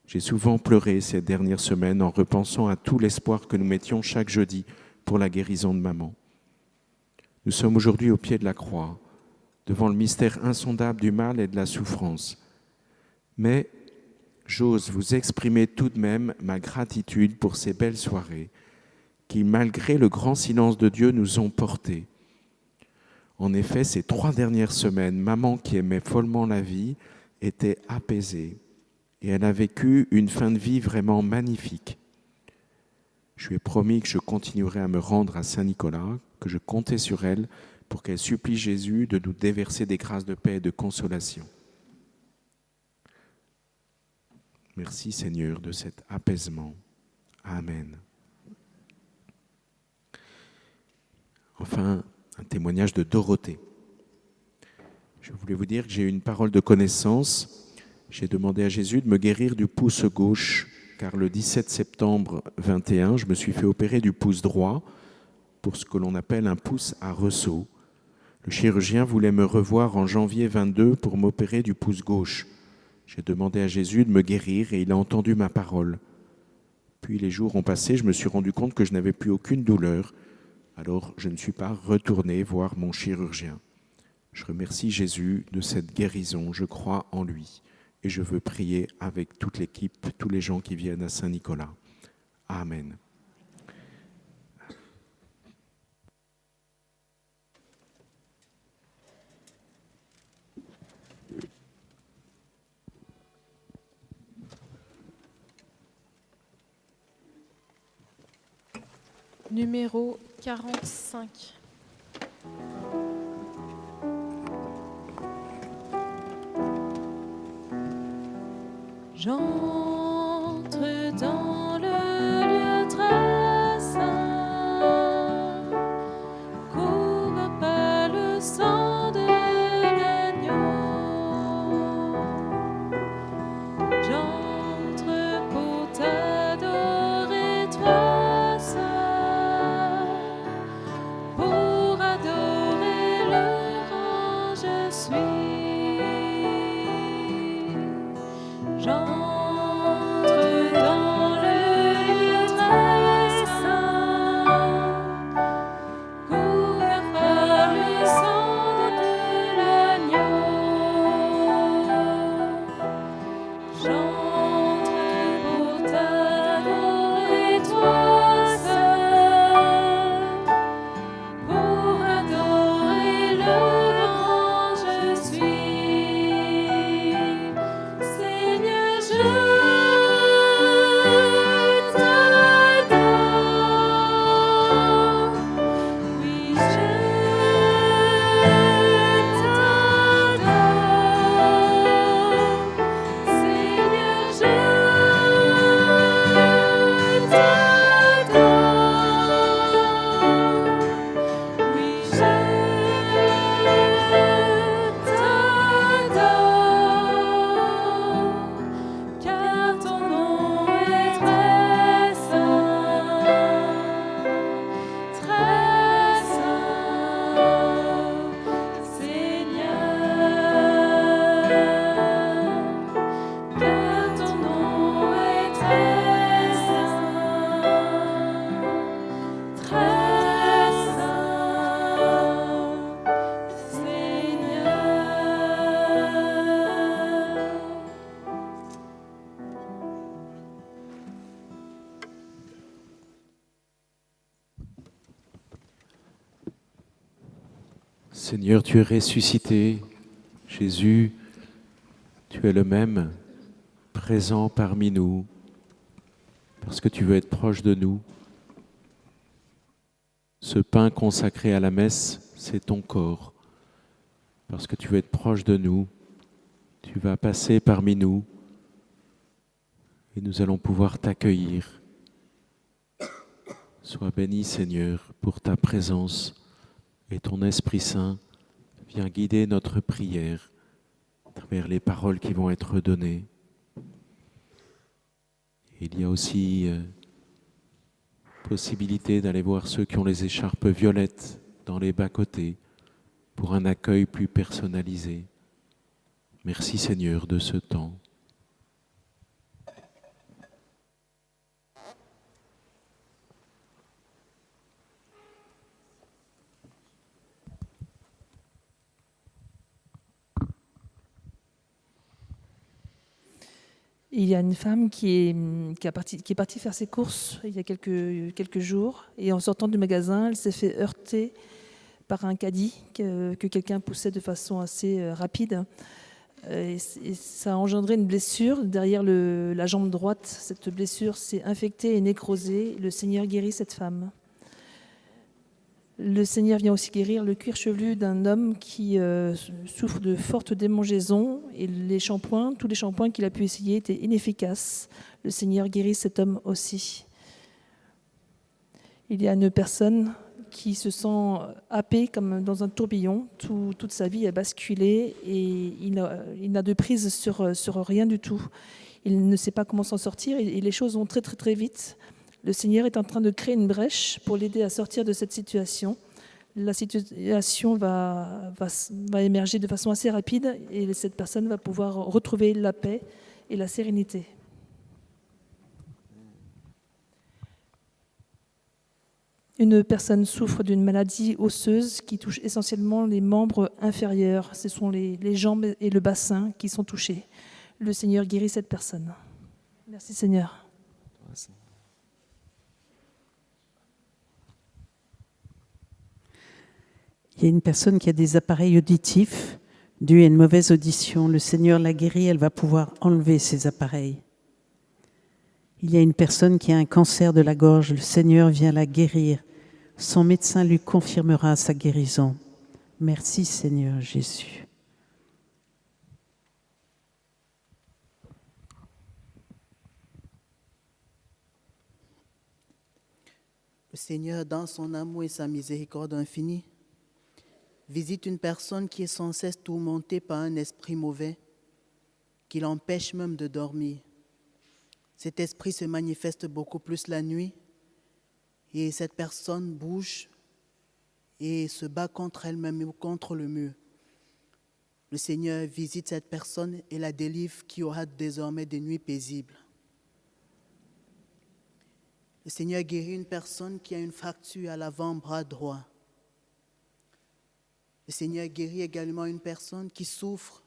J'ai souvent pleuré ces dernières semaines en repensant à tout l'espoir que nous mettions chaque jeudi pour la guérison de maman. Nous sommes aujourd'hui au pied de la croix, devant le mystère insondable du mal et de la souffrance. Mais j'ose vous exprimer tout de même ma gratitude pour ces belles soirées qui, malgré le grand silence de Dieu, nous ont portés. En effet, ces 3 dernières semaines, maman qui aimait follement la vie était apaisée et elle a vécu une fin de vie vraiment magnifique. Je lui ai promis que je continuerai à me rendre à Saint-Nicolas, que je comptais sur elle pour qu'elle supplie Jésus de nous déverser des grâces de paix et de consolation. Merci Seigneur de cet apaisement. Amen. enfin un témoignage de Dorothée. Je voulais vous dire que j'ai eu une parole de connaissance. J'ai demandé à Jésus de me guérir du pouce gauche, car le 17 septembre 21, je me suis fait opérer du pouce droit pour ce que l'on appelle un pouce à ressaut. Le chirurgien voulait me revoir en janvier 22 pour m'opérer du pouce gauche. J'ai demandé à Jésus de me guérir et il a entendu ma parole. Puis les jours ont passé, je me suis rendu compte que je n'avais plus aucune douleur. Alors je ne suis pas retourné voir mon chirurgien. Je remercie Jésus de cette guérison, je crois en lui. Et je veux prier avec toute l'équipe, tous les gens qui viennent à Saint-Nicolas. Amen. Numéro 45. J'entre dans le lieu très saint, couvert par le sang de l'agneau. J'entre pour t'adorer, toi seul, pour adorer le rang je suis. J'entre dans le lieu très saint, couvert par le sang de l'agneau. J'entre pour t'adorer, toi seul, pour adorer le grand je suis. Seigneur, je t'adore. Oui, je t'adore. Seigneur, je t'adore. Oui, je t'adore. Car ton nom est très saint, Seigneur. Car ton nom est très saint, Seigneur. Seigneur, tu es ressuscité. Jésus, tu es le même, présent parmi nous, parce que tu veux être proche de nous. Ce pain consacré à la messe, c'est ton corps. Parce que tu veux être proche de nous, tu vas passer parmi nous et nous allons pouvoir t'accueillir. Sois béni, Seigneur, pour ta présence et ton Esprit Saint vient guider notre prière à travers les paroles qui vont être données. Il y a aussi possibilité d'aller voir ceux qui ont les écharpes violettes dans les bas-côtés pour un accueil plus personnalisé. Merci Seigneur de ce temps. Il y a une femme qui est partie faire ses courses il y a quelques jours, et en sortant du magasin, elle s'est fait heurter par un caddie que quelqu'un poussait de façon assez rapide. Et ça a engendré une blessure derrière la jambe droite. Cette blessure s'est infectée et nécrosée. Le Seigneur guérit cette femme. Le Seigneur vient aussi guérir le cuir chevelu d'un homme qui souffre de fortes démangeaisons, et tous les shampoings qu'il a pu essayer étaient inefficaces. Le Seigneur guérit cet homme aussi. Il y a une personne qui se sent happé comme dans un tourbillon. Toute sa vie a basculé et il n'a de prise sur rien du tout. Il ne sait pas comment s'en sortir et les choses vont très très très vite. Le Seigneur est en train de créer une brèche pour l'aider à sortir de cette situation. La situation va émerger de façon assez rapide et cette personne va pouvoir retrouver la paix et la sérénité. Une personne souffre d'une maladie osseuse qui touche essentiellement les membres inférieurs. Ce sont les jambes et le bassin qui sont touchés. Le Seigneur guérit cette personne. Merci Seigneur. Il y a une personne qui a des appareils auditifs dus à une mauvaise audition. Le Seigneur l'a guérie, elle va pouvoir enlever ces appareils. Il y a une personne qui a un cancer de la gorge. Le Seigneur vient la guérir. Son médecin lui confirmera sa guérison. Merci Seigneur Jésus. Le Seigneur, dans son amour et sa miséricorde infinie, visite une personne qui est sans cesse tourmentée par un esprit mauvais, qui l'empêche même de dormir. Cet esprit se manifeste beaucoup plus la nuit et cette personne bouge et se bat contre elle-même ou contre le mur. Le Seigneur visite cette personne et la délivre qui aura désormais des nuits paisibles. Le Seigneur guérit une personne qui a une fracture à l'avant-bras droit. Le Seigneur guérit également une personne qui souffre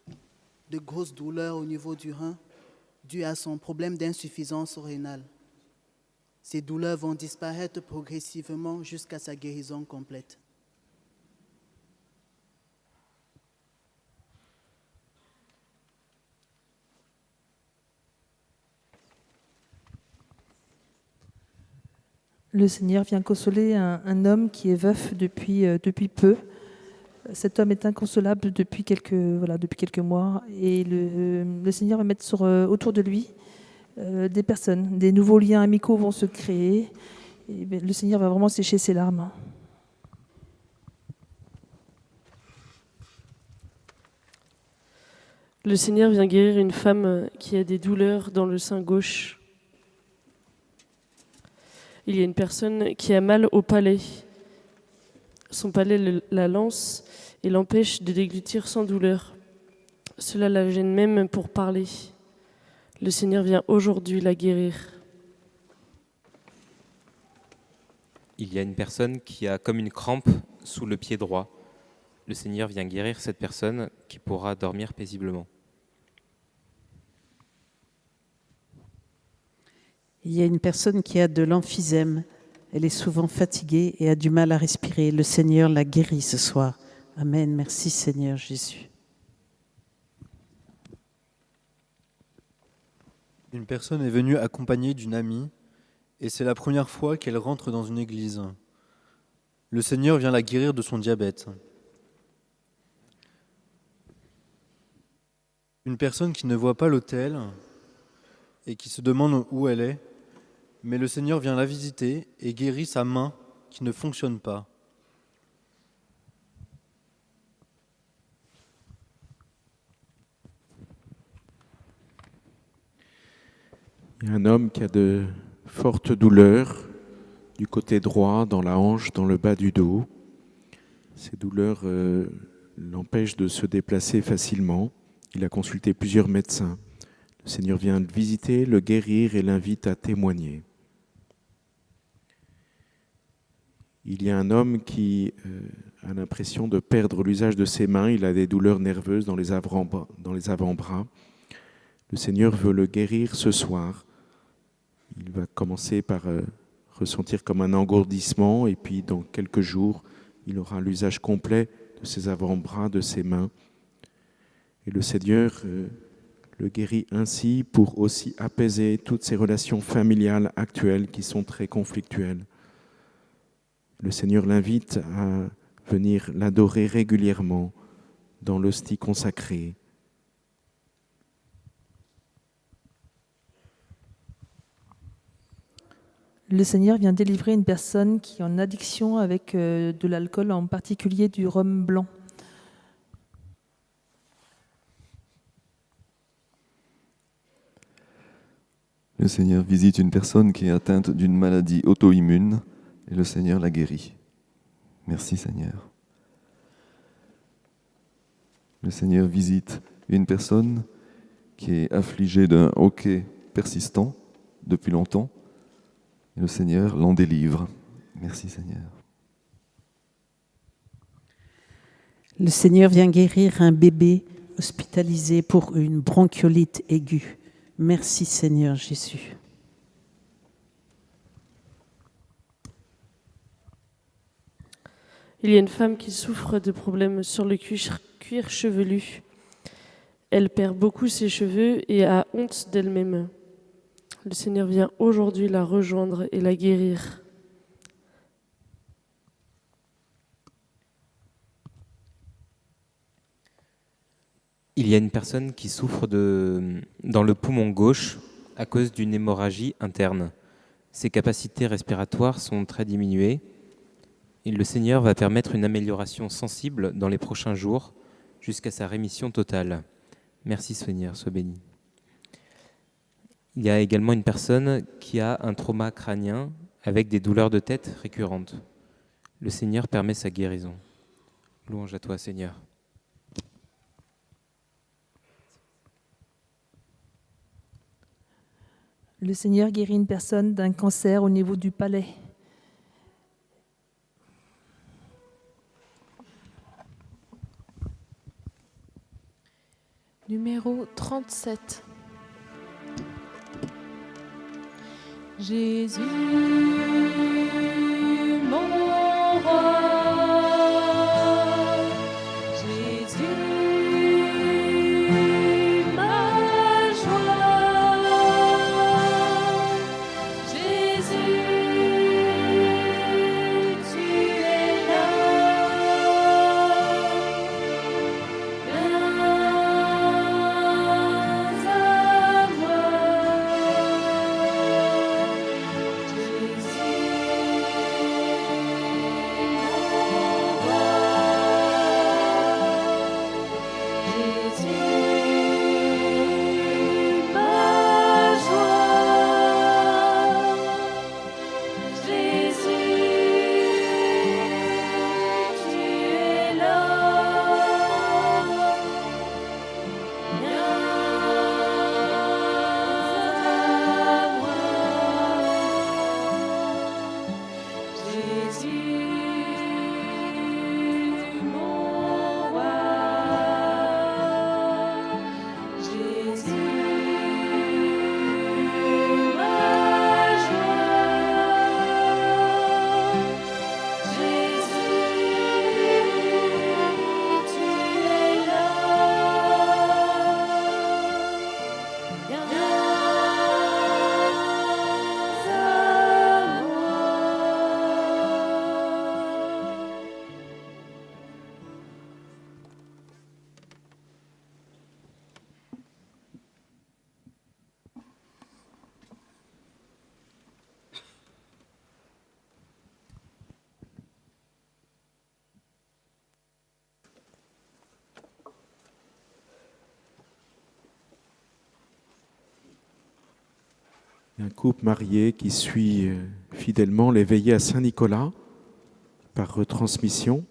de grosses douleurs au niveau du rein dues à son problème d'insuffisance rénale. Ces douleurs vont disparaître progressivement jusqu'à sa guérison complète. Le Seigneur vient consoler un homme qui est veuf depuis peu. Cet homme est inconsolable depuis quelques mois et le Seigneur va mettre autour de lui des personnes. Des nouveaux liens amicaux vont se créer et le Seigneur va vraiment sécher ses larmes. Le Seigneur vient guérir une femme qui a des douleurs dans le sein gauche. Il y a une personne qui a mal au palais. Son palais la lance et l'empêche de déglutir sans douleur. Cela la gêne même pour parler. Le Seigneur vient aujourd'hui la guérir. Il y a une personne qui a comme une crampe sous le pied droit. Le Seigneur vient guérir cette personne qui pourra dormir paisiblement. Il y a une personne qui a de l'emphysème. Elle est souvent fatiguée et a du mal à respirer. Le Seigneur la guérit ce soir. Amen. Merci Seigneur Jésus. Une personne est venue accompagnée d'une amie et c'est la première fois qu'elle rentre dans une église. Le Seigneur vient la guérir de son diabète. Une personne qui ne voit pas l'autel et qui se demande où elle est, mais le Seigneur vient la visiter et guérit sa main qui ne fonctionne pas. Il y a un homme qui a de fortes douleurs du côté droit, dans la hanche, dans le bas du dos. Ces douleurs l'empêchent de se déplacer facilement. Il a consulté plusieurs médecins. Le Seigneur vient le visiter, le guérir et l'invite à témoigner. Il y a un homme qui a l'impression de perdre l'usage de ses mains. Il a des douleurs nerveuses dans les avant-bras. Le Seigneur veut le guérir ce soir. Il va commencer par ressentir comme un engourdissement et puis dans quelques jours, il aura l'usage complet de ses avant-bras, de ses mains. Et le Seigneur le guérit ainsi pour aussi apaiser toutes ces relations familiales actuelles qui sont très conflictuelles. Le Seigneur l'invite à venir l'adorer régulièrement dans l'hostie consacrée. Le Seigneur vient délivrer une personne qui est en addiction avec de l'alcool, en particulier du rhum blanc. Le Seigneur visite une personne qui est atteinte d'une maladie auto-immune et le Seigneur la guérit. Merci Seigneur. Le Seigneur visite une personne qui est affligée d'un hoquet persistant depuis longtemps et le Seigneur l'en délivre. Merci Seigneur. Le Seigneur vient guérir un bébé hospitalisé pour une bronchiolite aiguë. Merci Seigneur Jésus. Il y a une femme qui souffre de problèmes sur le cuir chevelu. Elle perd beaucoup ses cheveux et a honte d'elle-même. Le Seigneur vient aujourd'hui la rejoindre et la guérir. Il y a une personne qui souffre dans le poumon gauche à cause d'une hémorragie interne. Ses capacités respiratoires sont très diminuées. Et le Seigneur va permettre une amélioration sensible dans les prochains jours jusqu'à sa rémission totale. Merci Seigneur, sois béni. Il y a également une personne qui a un trauma crânien avec des douleurs de tête récurrentes. Le Seigneur permet sa guérison. Louange à toi Seigneur. Le Seigneur guérit une personne d'un cancer au niveau du palais. Numéro 37. Jésus, mon roi, Jésus, ma joie, Jésus, tu es là, viens à Un couple marié qui suit fidèlement les veillées à Saint-Nicolas par retransmission.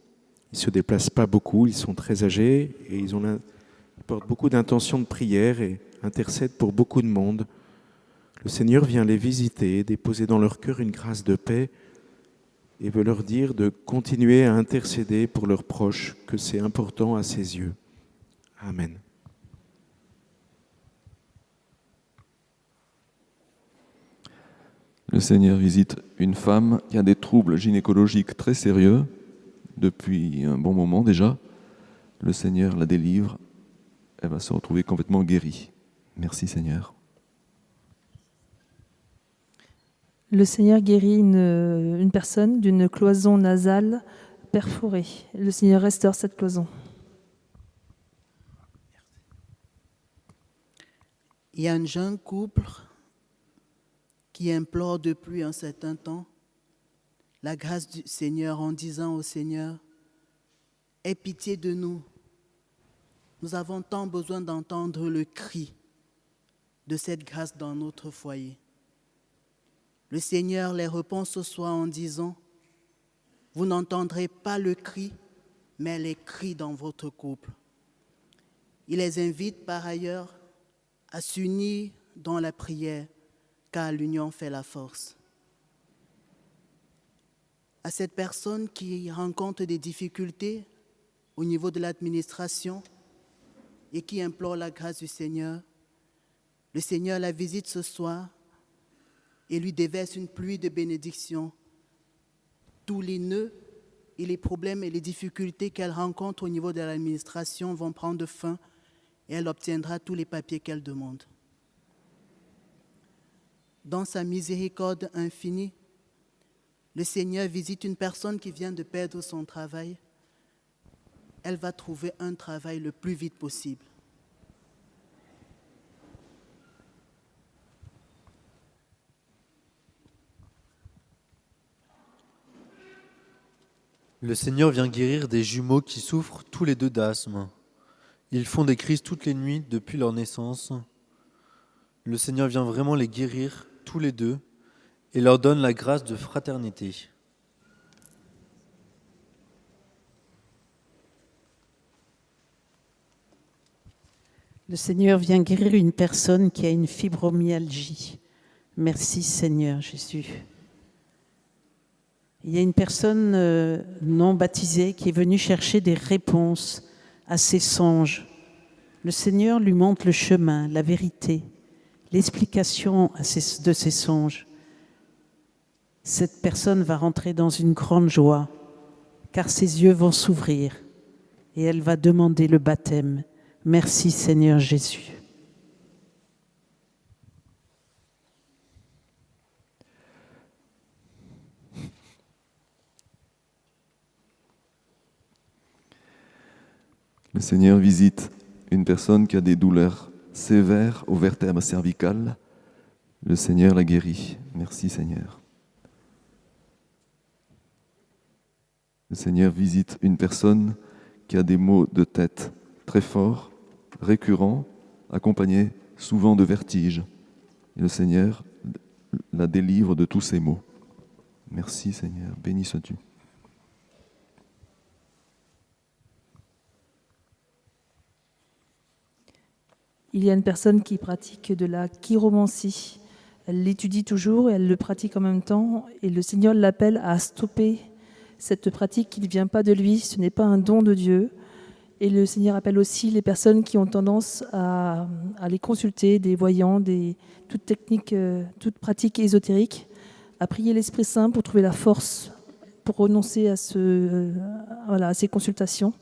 Ils ne se déplacent pas beaucoup, ils sont très âgés et ils portent beaucoup d'intentions de prière et intercèdent pour beaucoup de monde. Le Seigneur vient les visiter, déposer dans leur cœur une grâce de paix et veut leur dire de continuer à intercéder pour leurs proches, que c'est important à ses yeux. Amen. Le Seigneur visite une femme qui a des troubles gynécologiques très sérieux depuis un bon moment déjà. Le Seigneur la délivre. Elle va se retrouver complètement guérie. Merci Seigneur. Le Seigneur guérit une personne d'une cloison nasale perforée. Le Seigneur restaure cette cloison. Il y a un jeune couple qui implore depuis un certain temps la grâce du Seigneur en disant au Seigneur, aie pitié de nous. Nous avons tant besoin d'entendre le cri de cette grâce dans notre foyer. Le Seigneur les répond ce soir en disant, vous n'entendrez pas le cri, mais les cris dans votre couple. Il les invite par ailleurs à s'unir dans la prière, car l'union fait la force. À cette personne qui rencontre des difficultés au niveau de l'administration et qui implore la grâce du Seigneur, le Seigneur la visite ce soir et lui déverse une pluie de bénédictions. Tous les nœuds et les problèmes et les difficultés qu'elle rencontre au niveau de l'administration vont prendre fin et elle obtiendra tous les papiers qu'elle demande. Dans sa miséricorde infinie, le Seigneur visite une personne qui vient de perdre son travail. Elle va trouver un travail le plus vite possible. Le Seigneur vient guérir des jumeaux qui souffrent tous les deux d'asthme. Ils font des crises toutes les nuits depuis leur naissance. Le Seigneur vient vraiment les guérir tous les deux et leur donne la grâce de fraternité. Le Seigneur vient guérir une personne qui a une fibromyalgie. Merci Seigneur Jésus. Il y a une personne non baptisée qui est venue chercher des réponses à ses songes. Le Seigneur lui montre le chemin, la vérité, l'explication de ses songes. Cette personne va rentrer dans une grande joie, car ses yeux vont s'ouvrir et elle va demander le baptême. Merci Seigneur Jésus. Le Seigneur visite une personne qui a des douleurs sévères au vertèbre cervical. Le Seigneur la guérit. Merci Seigneur. Le Seigneur visite une personne qui a des maux de tête très forts, récurrents, accompagnés souvent de vertiges. Et le Seigneur la délivre de tous ces maux. Merci Seigneur, béni sois-tu. Il y a une personne qui pratique de la chiromancie. Elle l'étudie toujours et elle le pratique en même temps. Et le Seigneur l'appelle à stopper cette pratique qui ne vient pas de lui. Ce n'est pas un don de Dieu. Et le Seigneur appelle aussi les personnes qui ont tendance à les consulter, des voyants, toute technique, toute pratique ésotérique, à prier l'Esprit Saint pour trouver la force, pour renoncer à ces consultations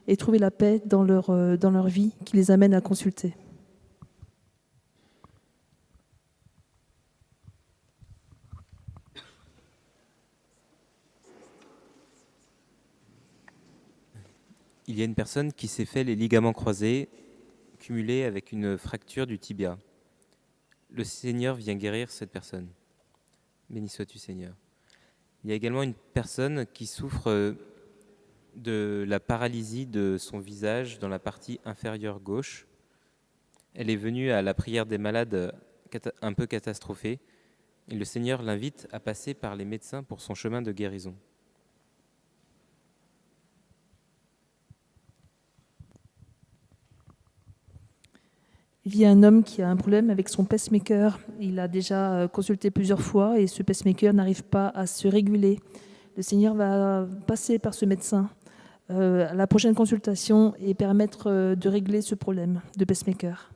et trouver la paix dans leur vie qui les amène à consulter. Il y a une personne qui s'est fait les ligaments croisés, cumulés avec une fracture du tibia. Le Seigneur vient guérir cette personne. Béni sois-tu, Seigneur. Il y a également une personne qui souffre de la paralysie de son visage dans la partie inférieure gauche. Elle est venue à la prière des malades un peu catastrophée, et le Seigneur l'invite à passer par les médecins pour son chemin de guérison. Il y a un homme qui a un problème avec son pacemaker. Il a déjà consulté plusieurs fois et ce pacemaker n'arrive pas à se réguler. Le Seigneur va passer par ce médecin à la prochaine consultation et permettre de régler ce problème de pacemaker.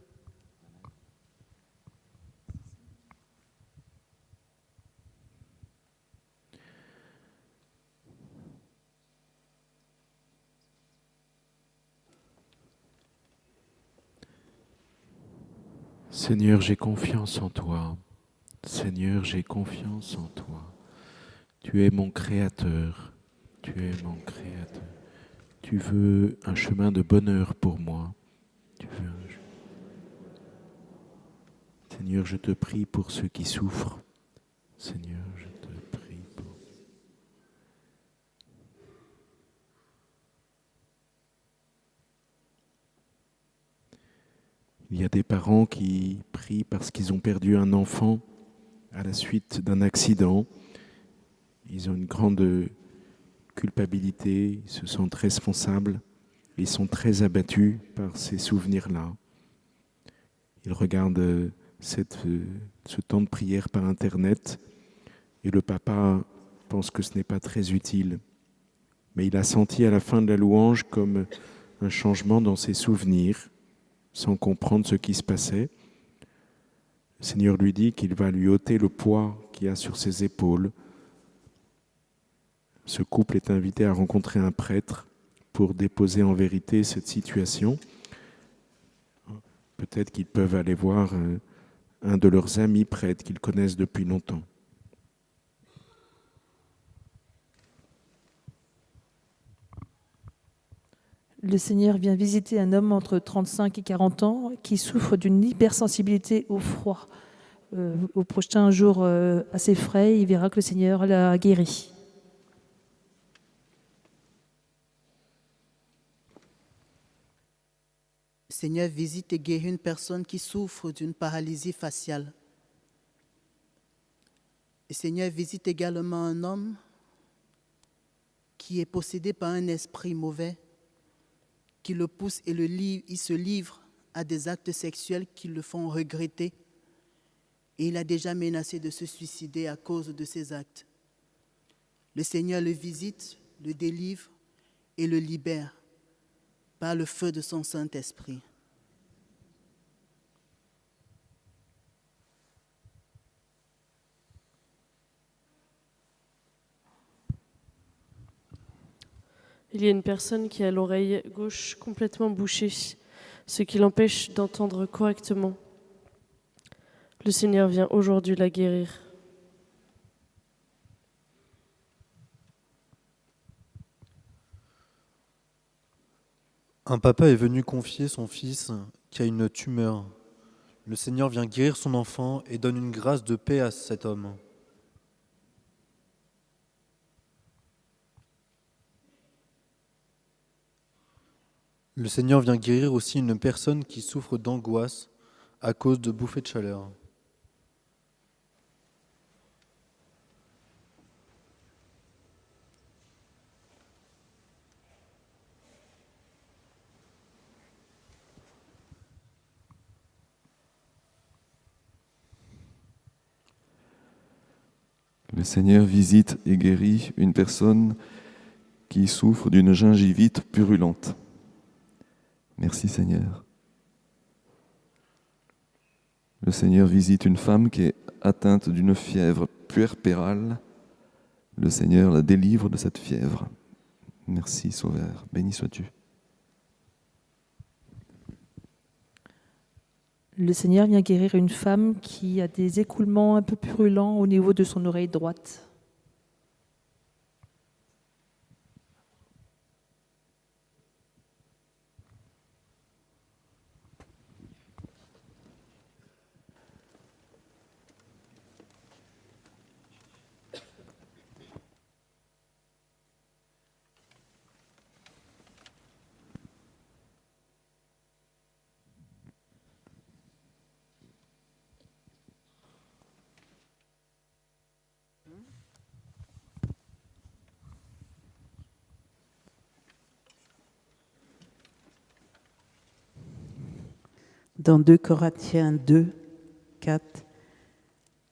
Seigneur, j'ai confiance en toi. Seigneur, j'ai confiance en toi. Tu es mon Créateur. Tu es mon Créateur. Tu veux un chemin de bonheur pour moi. Seigneur, je te prie pour ceux qui souffrent. Seigneur, je te prie pour... Il y a des parents qui prient parce qu'ils ont perdu un enfant à la suite d'un accident. Ils ont une grande culpabilité, ils se sentent responsables, ils sont très abattus par ces souvenirs-là. Ils regardent ce temps de prière par Internet et le papa pense que ce n'est pas très utile. Mais il a senti à la fin de la louange comme un changement dans ses souvenirs, sans comprendre ce qui se passait. Le Seigneur lui dit qu'il va lui ôter le poids qu'il y a sur ses épaules. Ce couple est invité à rencontrer un prêtre pour déposer en vérité cette situation. Peut-être qu'ils peuvent aller voir un de leurs amis prêtres qu'ils connaissent depuis longtemps. Le Seigneur vient visiter un homme entre 35 et 40 ans qui souffre d'une hypersensibilité au froid. Au prochain jour assez frais, il verra que le Seigneur l'a guéri. Le Seigneur visite et guérit une personne qui souffre d'une paralysie faciale. Le Seigneur visite également un homme qui est possédé par un esprit mauvais, qui le pousse et il se livre à des actes sexuels qui le font regretter. Et il a déjà menacé de se suicider à cause de ces actes. Le Seigneur le visite, le délivre et le libère par le feu de son Saint-Esprit. Il y a une personne qui a l'oreille gauche complètement bouchée, ce qui l'empêche d'entendre correctement. Le Seigneur vient aujourd'hui la guérir. Un papa est venu confier son fils qui a une tumeur. Le Seigneur vient guérir son enfant et donne une grâce de paix à cet homme. Le Seigneur vient guérir aussi une personne qui souffre d'angoisse à cause de bouffées de chaleur. Le Seigneur visite et guérit une personne qui souffre d'une gingivite purulente. Merci Seigneur. Le Seigneur visite une femme qui est atteinte d'une fièvre puerpérale. Le Seigneur la délivre de cette fièvre. Merci Sauveur, béni sois-tu. Le Seigneur vient guérir une femme qui a des écoulements un peu purulents au niveau de son oreille droite. Dans 2 Corinthiens 2, 4.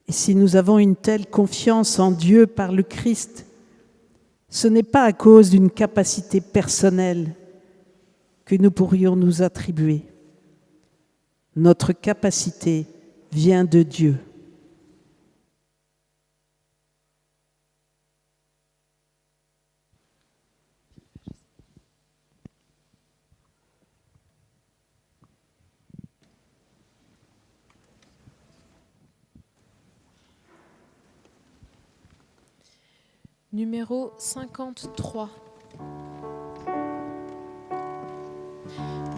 Et si nous avons une telle confiance en Dieu par le Christ, ce n'est pas à cause d'une capacité personnelle que nous pourrions nous attribuer. Notre capacité vient de Dieu. Numéro 53.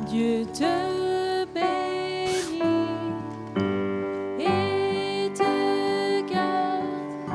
Dieu te bénit et te garde.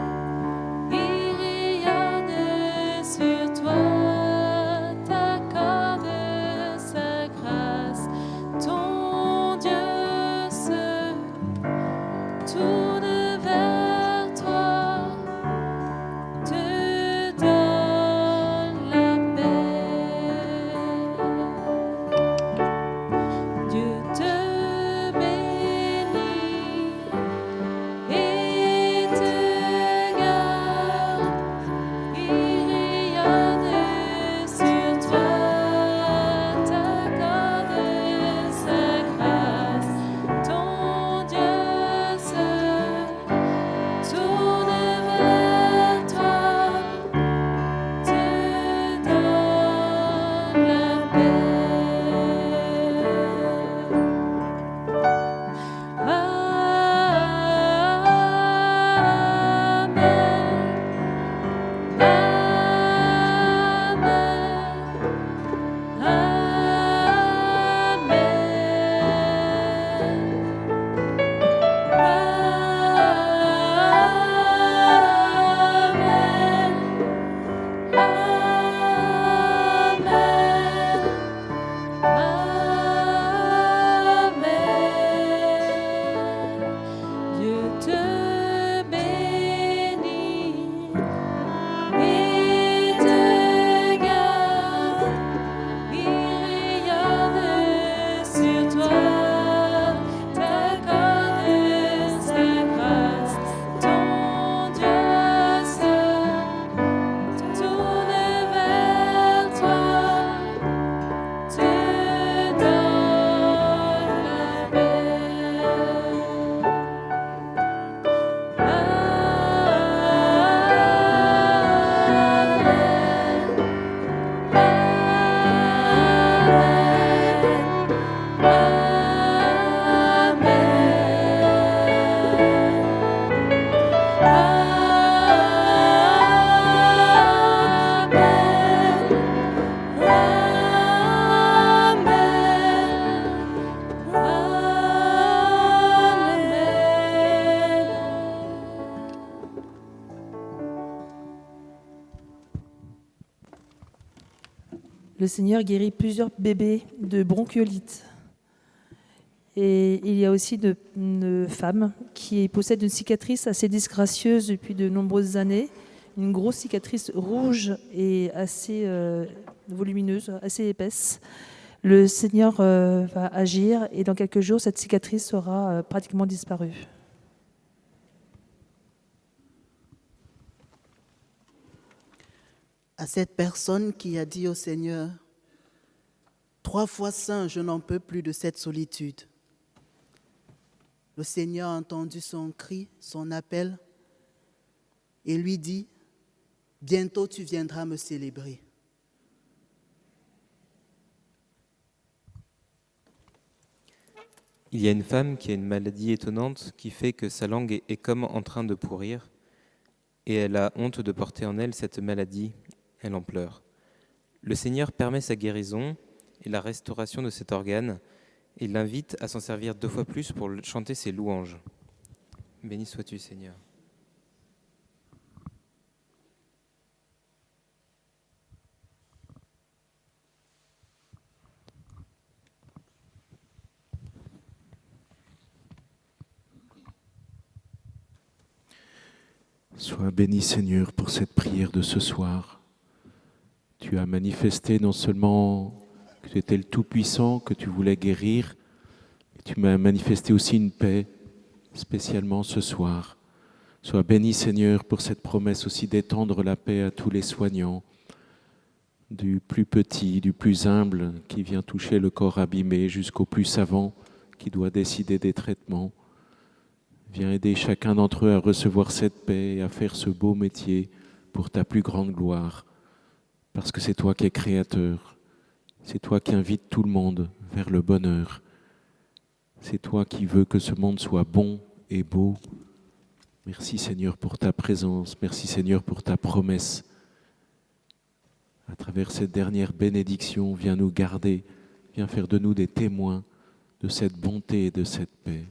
Le Seigneur guérit plusieurs bébés de bronchiolite. Et il y a aussi une femme qui possède une cicatrice assez disgracieuse depuis de nombreuses années, une grosse cicatrice rouge et assez volumineuse, assez épaisse. Le Seigneur va agir et dans quelques jours, cette cicatrice sera pratiquement disparue. À cette personne qui a dit au Seigneur, 3 fois saint, je n'en peux plus de cette solitude. Le Seigneur a entendu son cri, son appel, et lui dit, bientôt tu viendras me célébrer. Il y a une femme qui a une maladie étonnante qui fait que sa langue est comme en train de pourrir et elle a honte de porter en elle cette maladie, elle en pleure. Le Seigneur permet sa guérison et la restauration de cet organe et l'invite à s'en servir 2 fois plus pour chanter ses louanges. Béni sois-tu, Seigneur. Sois béni, Seigneur, pour cette prière de ce soir. Tu as manifesté non seulement que tu étais le Tout-Puissant, que tu voulais guérir, mais tu m'as manifesté aussi une paix, spécialement ce soir. Sois béni, Seigneur, pour cette promesse aussi d'étendre la paix à tous les soignants, du plus petit, du plus humble qui vient toucher le corps abîmé, jusqu'au plus savant qui doit décider des traitements. Viens aider chacun d'entre eux à recevoir cette paix et à faire ce beau métier pour ta plus grande gloire. Parce que c'est toi qui es créateur, c'est toi qui invites tout le monde vers le bonheur. C'est toi qui veux que ce monde soit bon et beau. Merci Seigneur pour ta présence, merci Seigneur pour ta promesse. À travers cette dernière bénédiction, viens nous garder, viens faire de nous des témoins de cette bonté et de cette paix.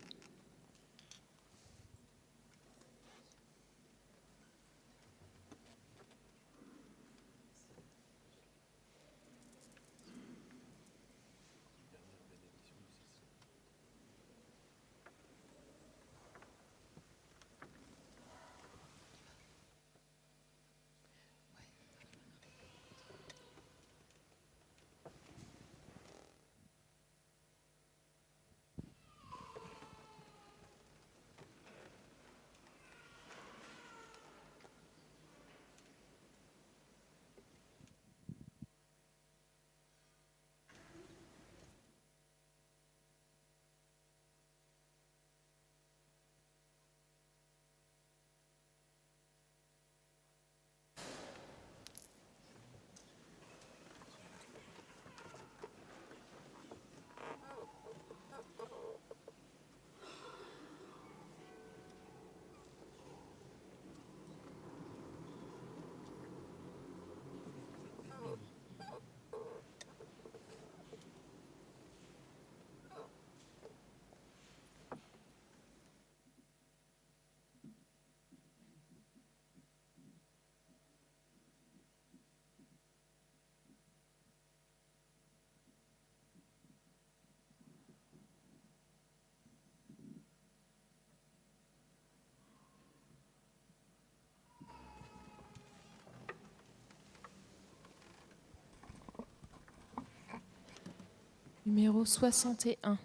Numéro 61.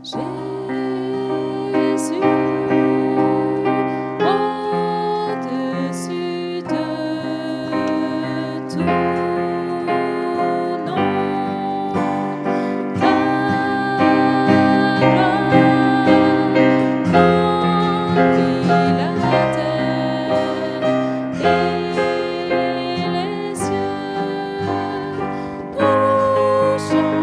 Jésus, au-dessus de tout nom, ta gloire remplit la terre et les cieux. Nous chantons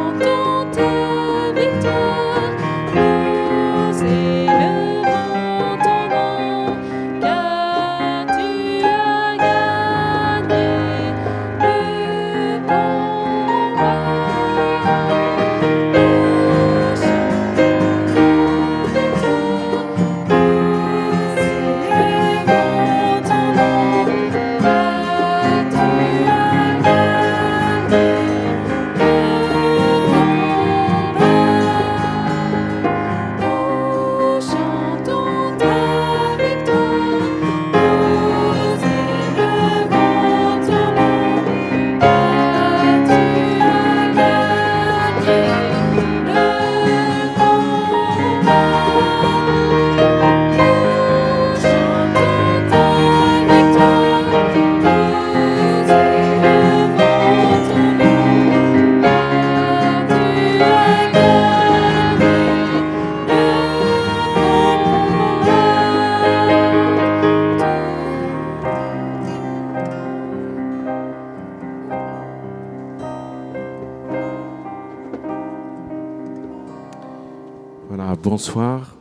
bonsoir.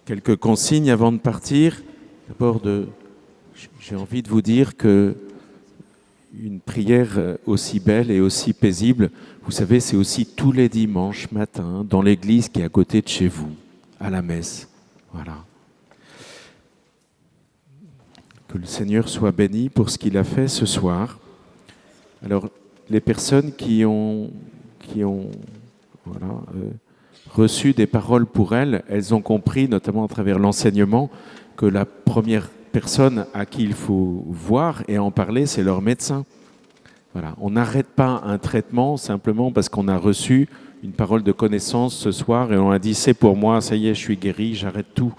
Quelques consignes avant de partir. D'abord, j'ai envie de vous dire que une prière aussi belle et aussi paisible, vous savez, c'est aussi tous les dimanches matin dans l'église qui est à côté de chez vous, à la messe. Voilà. Que le Seigneur soit béni pour ce qu'il a fait ce soir. Alors, les personnes qui ont reçu des paroles pour elles, elles ont compris, notamment à travers l'enseignement, que la première personne à qui il faut voir et en parler, c'est leur médecin. Voilà. On n'arrête pas un traitement simplement parce qu'on a reçu une parole de connaissance ce soir et on a dit c'est pour moi, ça y est, je suis guéri, j'arrête tout.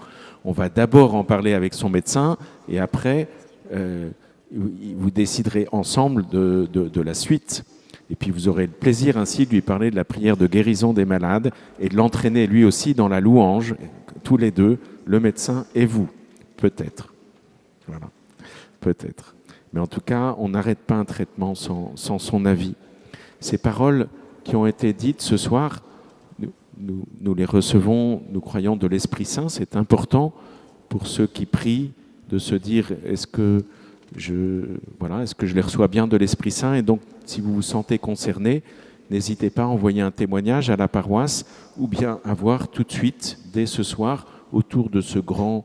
On va d'abord en parler avec son médecin et après, vous déciderez ensemble de la suite. Et puis vous aurez le plaisir ainsi de lui parler de la prière de guérison des malades et de l'entraîner lui aussi dans la louange, tous les deux, le médecin et vous, peut-être. Voilà, peut-être. Mais en tout cas, on n'arrête pas un traitement sans son avis. Ces paroles qui ont été dites ce soir, nous les recevons, nous croyons de l'Esprit Saint. C'est important pour ceux qui prient de se dire est-ce que je les reçois bien de l'Esprit Saint? Et donc, si vous vous sentez concerné, n'hésitez pas à envoyer un témoignage à la paroisse ou bien à voir tout de suite, dès ce soir, autour de ce grand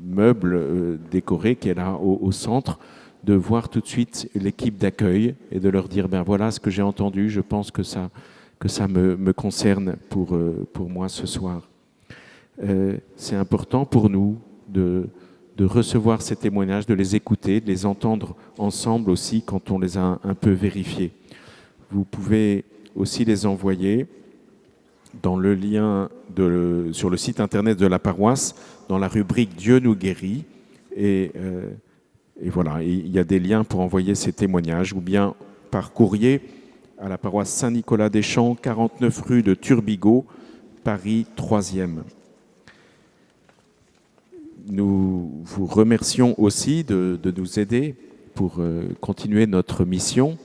meuble décoré qui est là au centre, de voir tout de suite l'équipe d'accueil et de leur dire, ben voilà ce que j'ai entendu, je pense que ça me concerne pour moi ce soir. C'est important pour nous de recevoir ces témoignages, de les écouter, de les entendre ensemble aussi quand on les a un peu vérifiés. Vous pouvez aussi les envoyer dans le lien sur le site internet de la paroisse, dans la rubrique « Dieu nous guérit ». Et voilà, il y a des liens pour envoyer ces témoignages, ou bien par courrier à la paroisse Saint-Nicolas-des-Champs, 49 rue de Turbigo, Paris 3e. Nous vous remercions aussi de nous aider pour continuer notre mission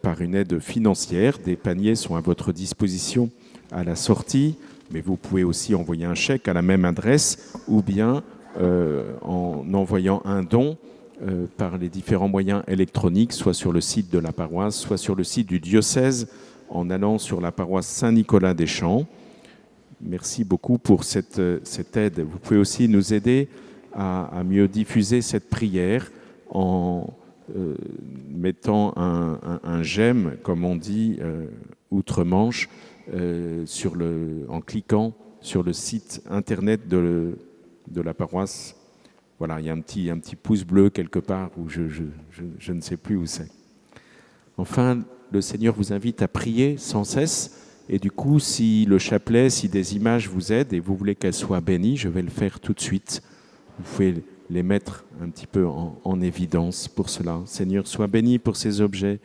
par une aide financière. Des paniers sont à votre disposition à la sortie, mais vous pouvez aussi envoyer un chèque à la même adresse ou bien en envoyant un don par les différents moyens électroniques, soit sur le site de la paroisse, soit sur le site du diocèse, en allant sur la paroisse Saint-Nicolas-des-Champs. Merci beaucoup pour cette aide. Vous pouvez aussi nous aider à mieux diffuser cette prière en mettant un j'aime, comme on dit, outre-Manche, en cliquant sur le site internet de la paroisse. Voilà, il y a un petit pouce bleu quelque part où je ne sais plus où c'est. Enfin, le Seigneur vous invite à prier sans cesse. Et du coup, si le chapelet, si des images vous aident et vous voulez qu'elles soient bénies, je vais le faire tout de suite. Vous pouvez les mettre un petit peu en évidence pour cela. Seigneur, sois béni pour ces objets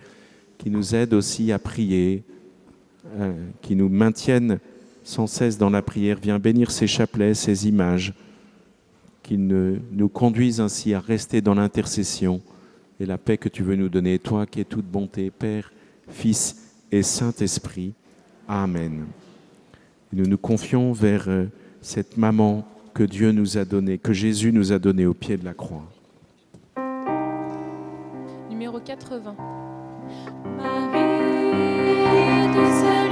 qui nous aident aussi à prier, qui nous maintiennent sans cesse dans la prière. Viens bénir ces chapelets, ces images, qui nous conduisent ainsi à rester dans l'intercession et la paix que tu veux nous donner. Toi qui es toute bonté, Père, Fils et Saint-Esprit. Amen. Nous nous confions vers cette maman que Dieu nous a donnée, que Jésus nous a donnée au pied de la croix. Numéro 80. Marie, douce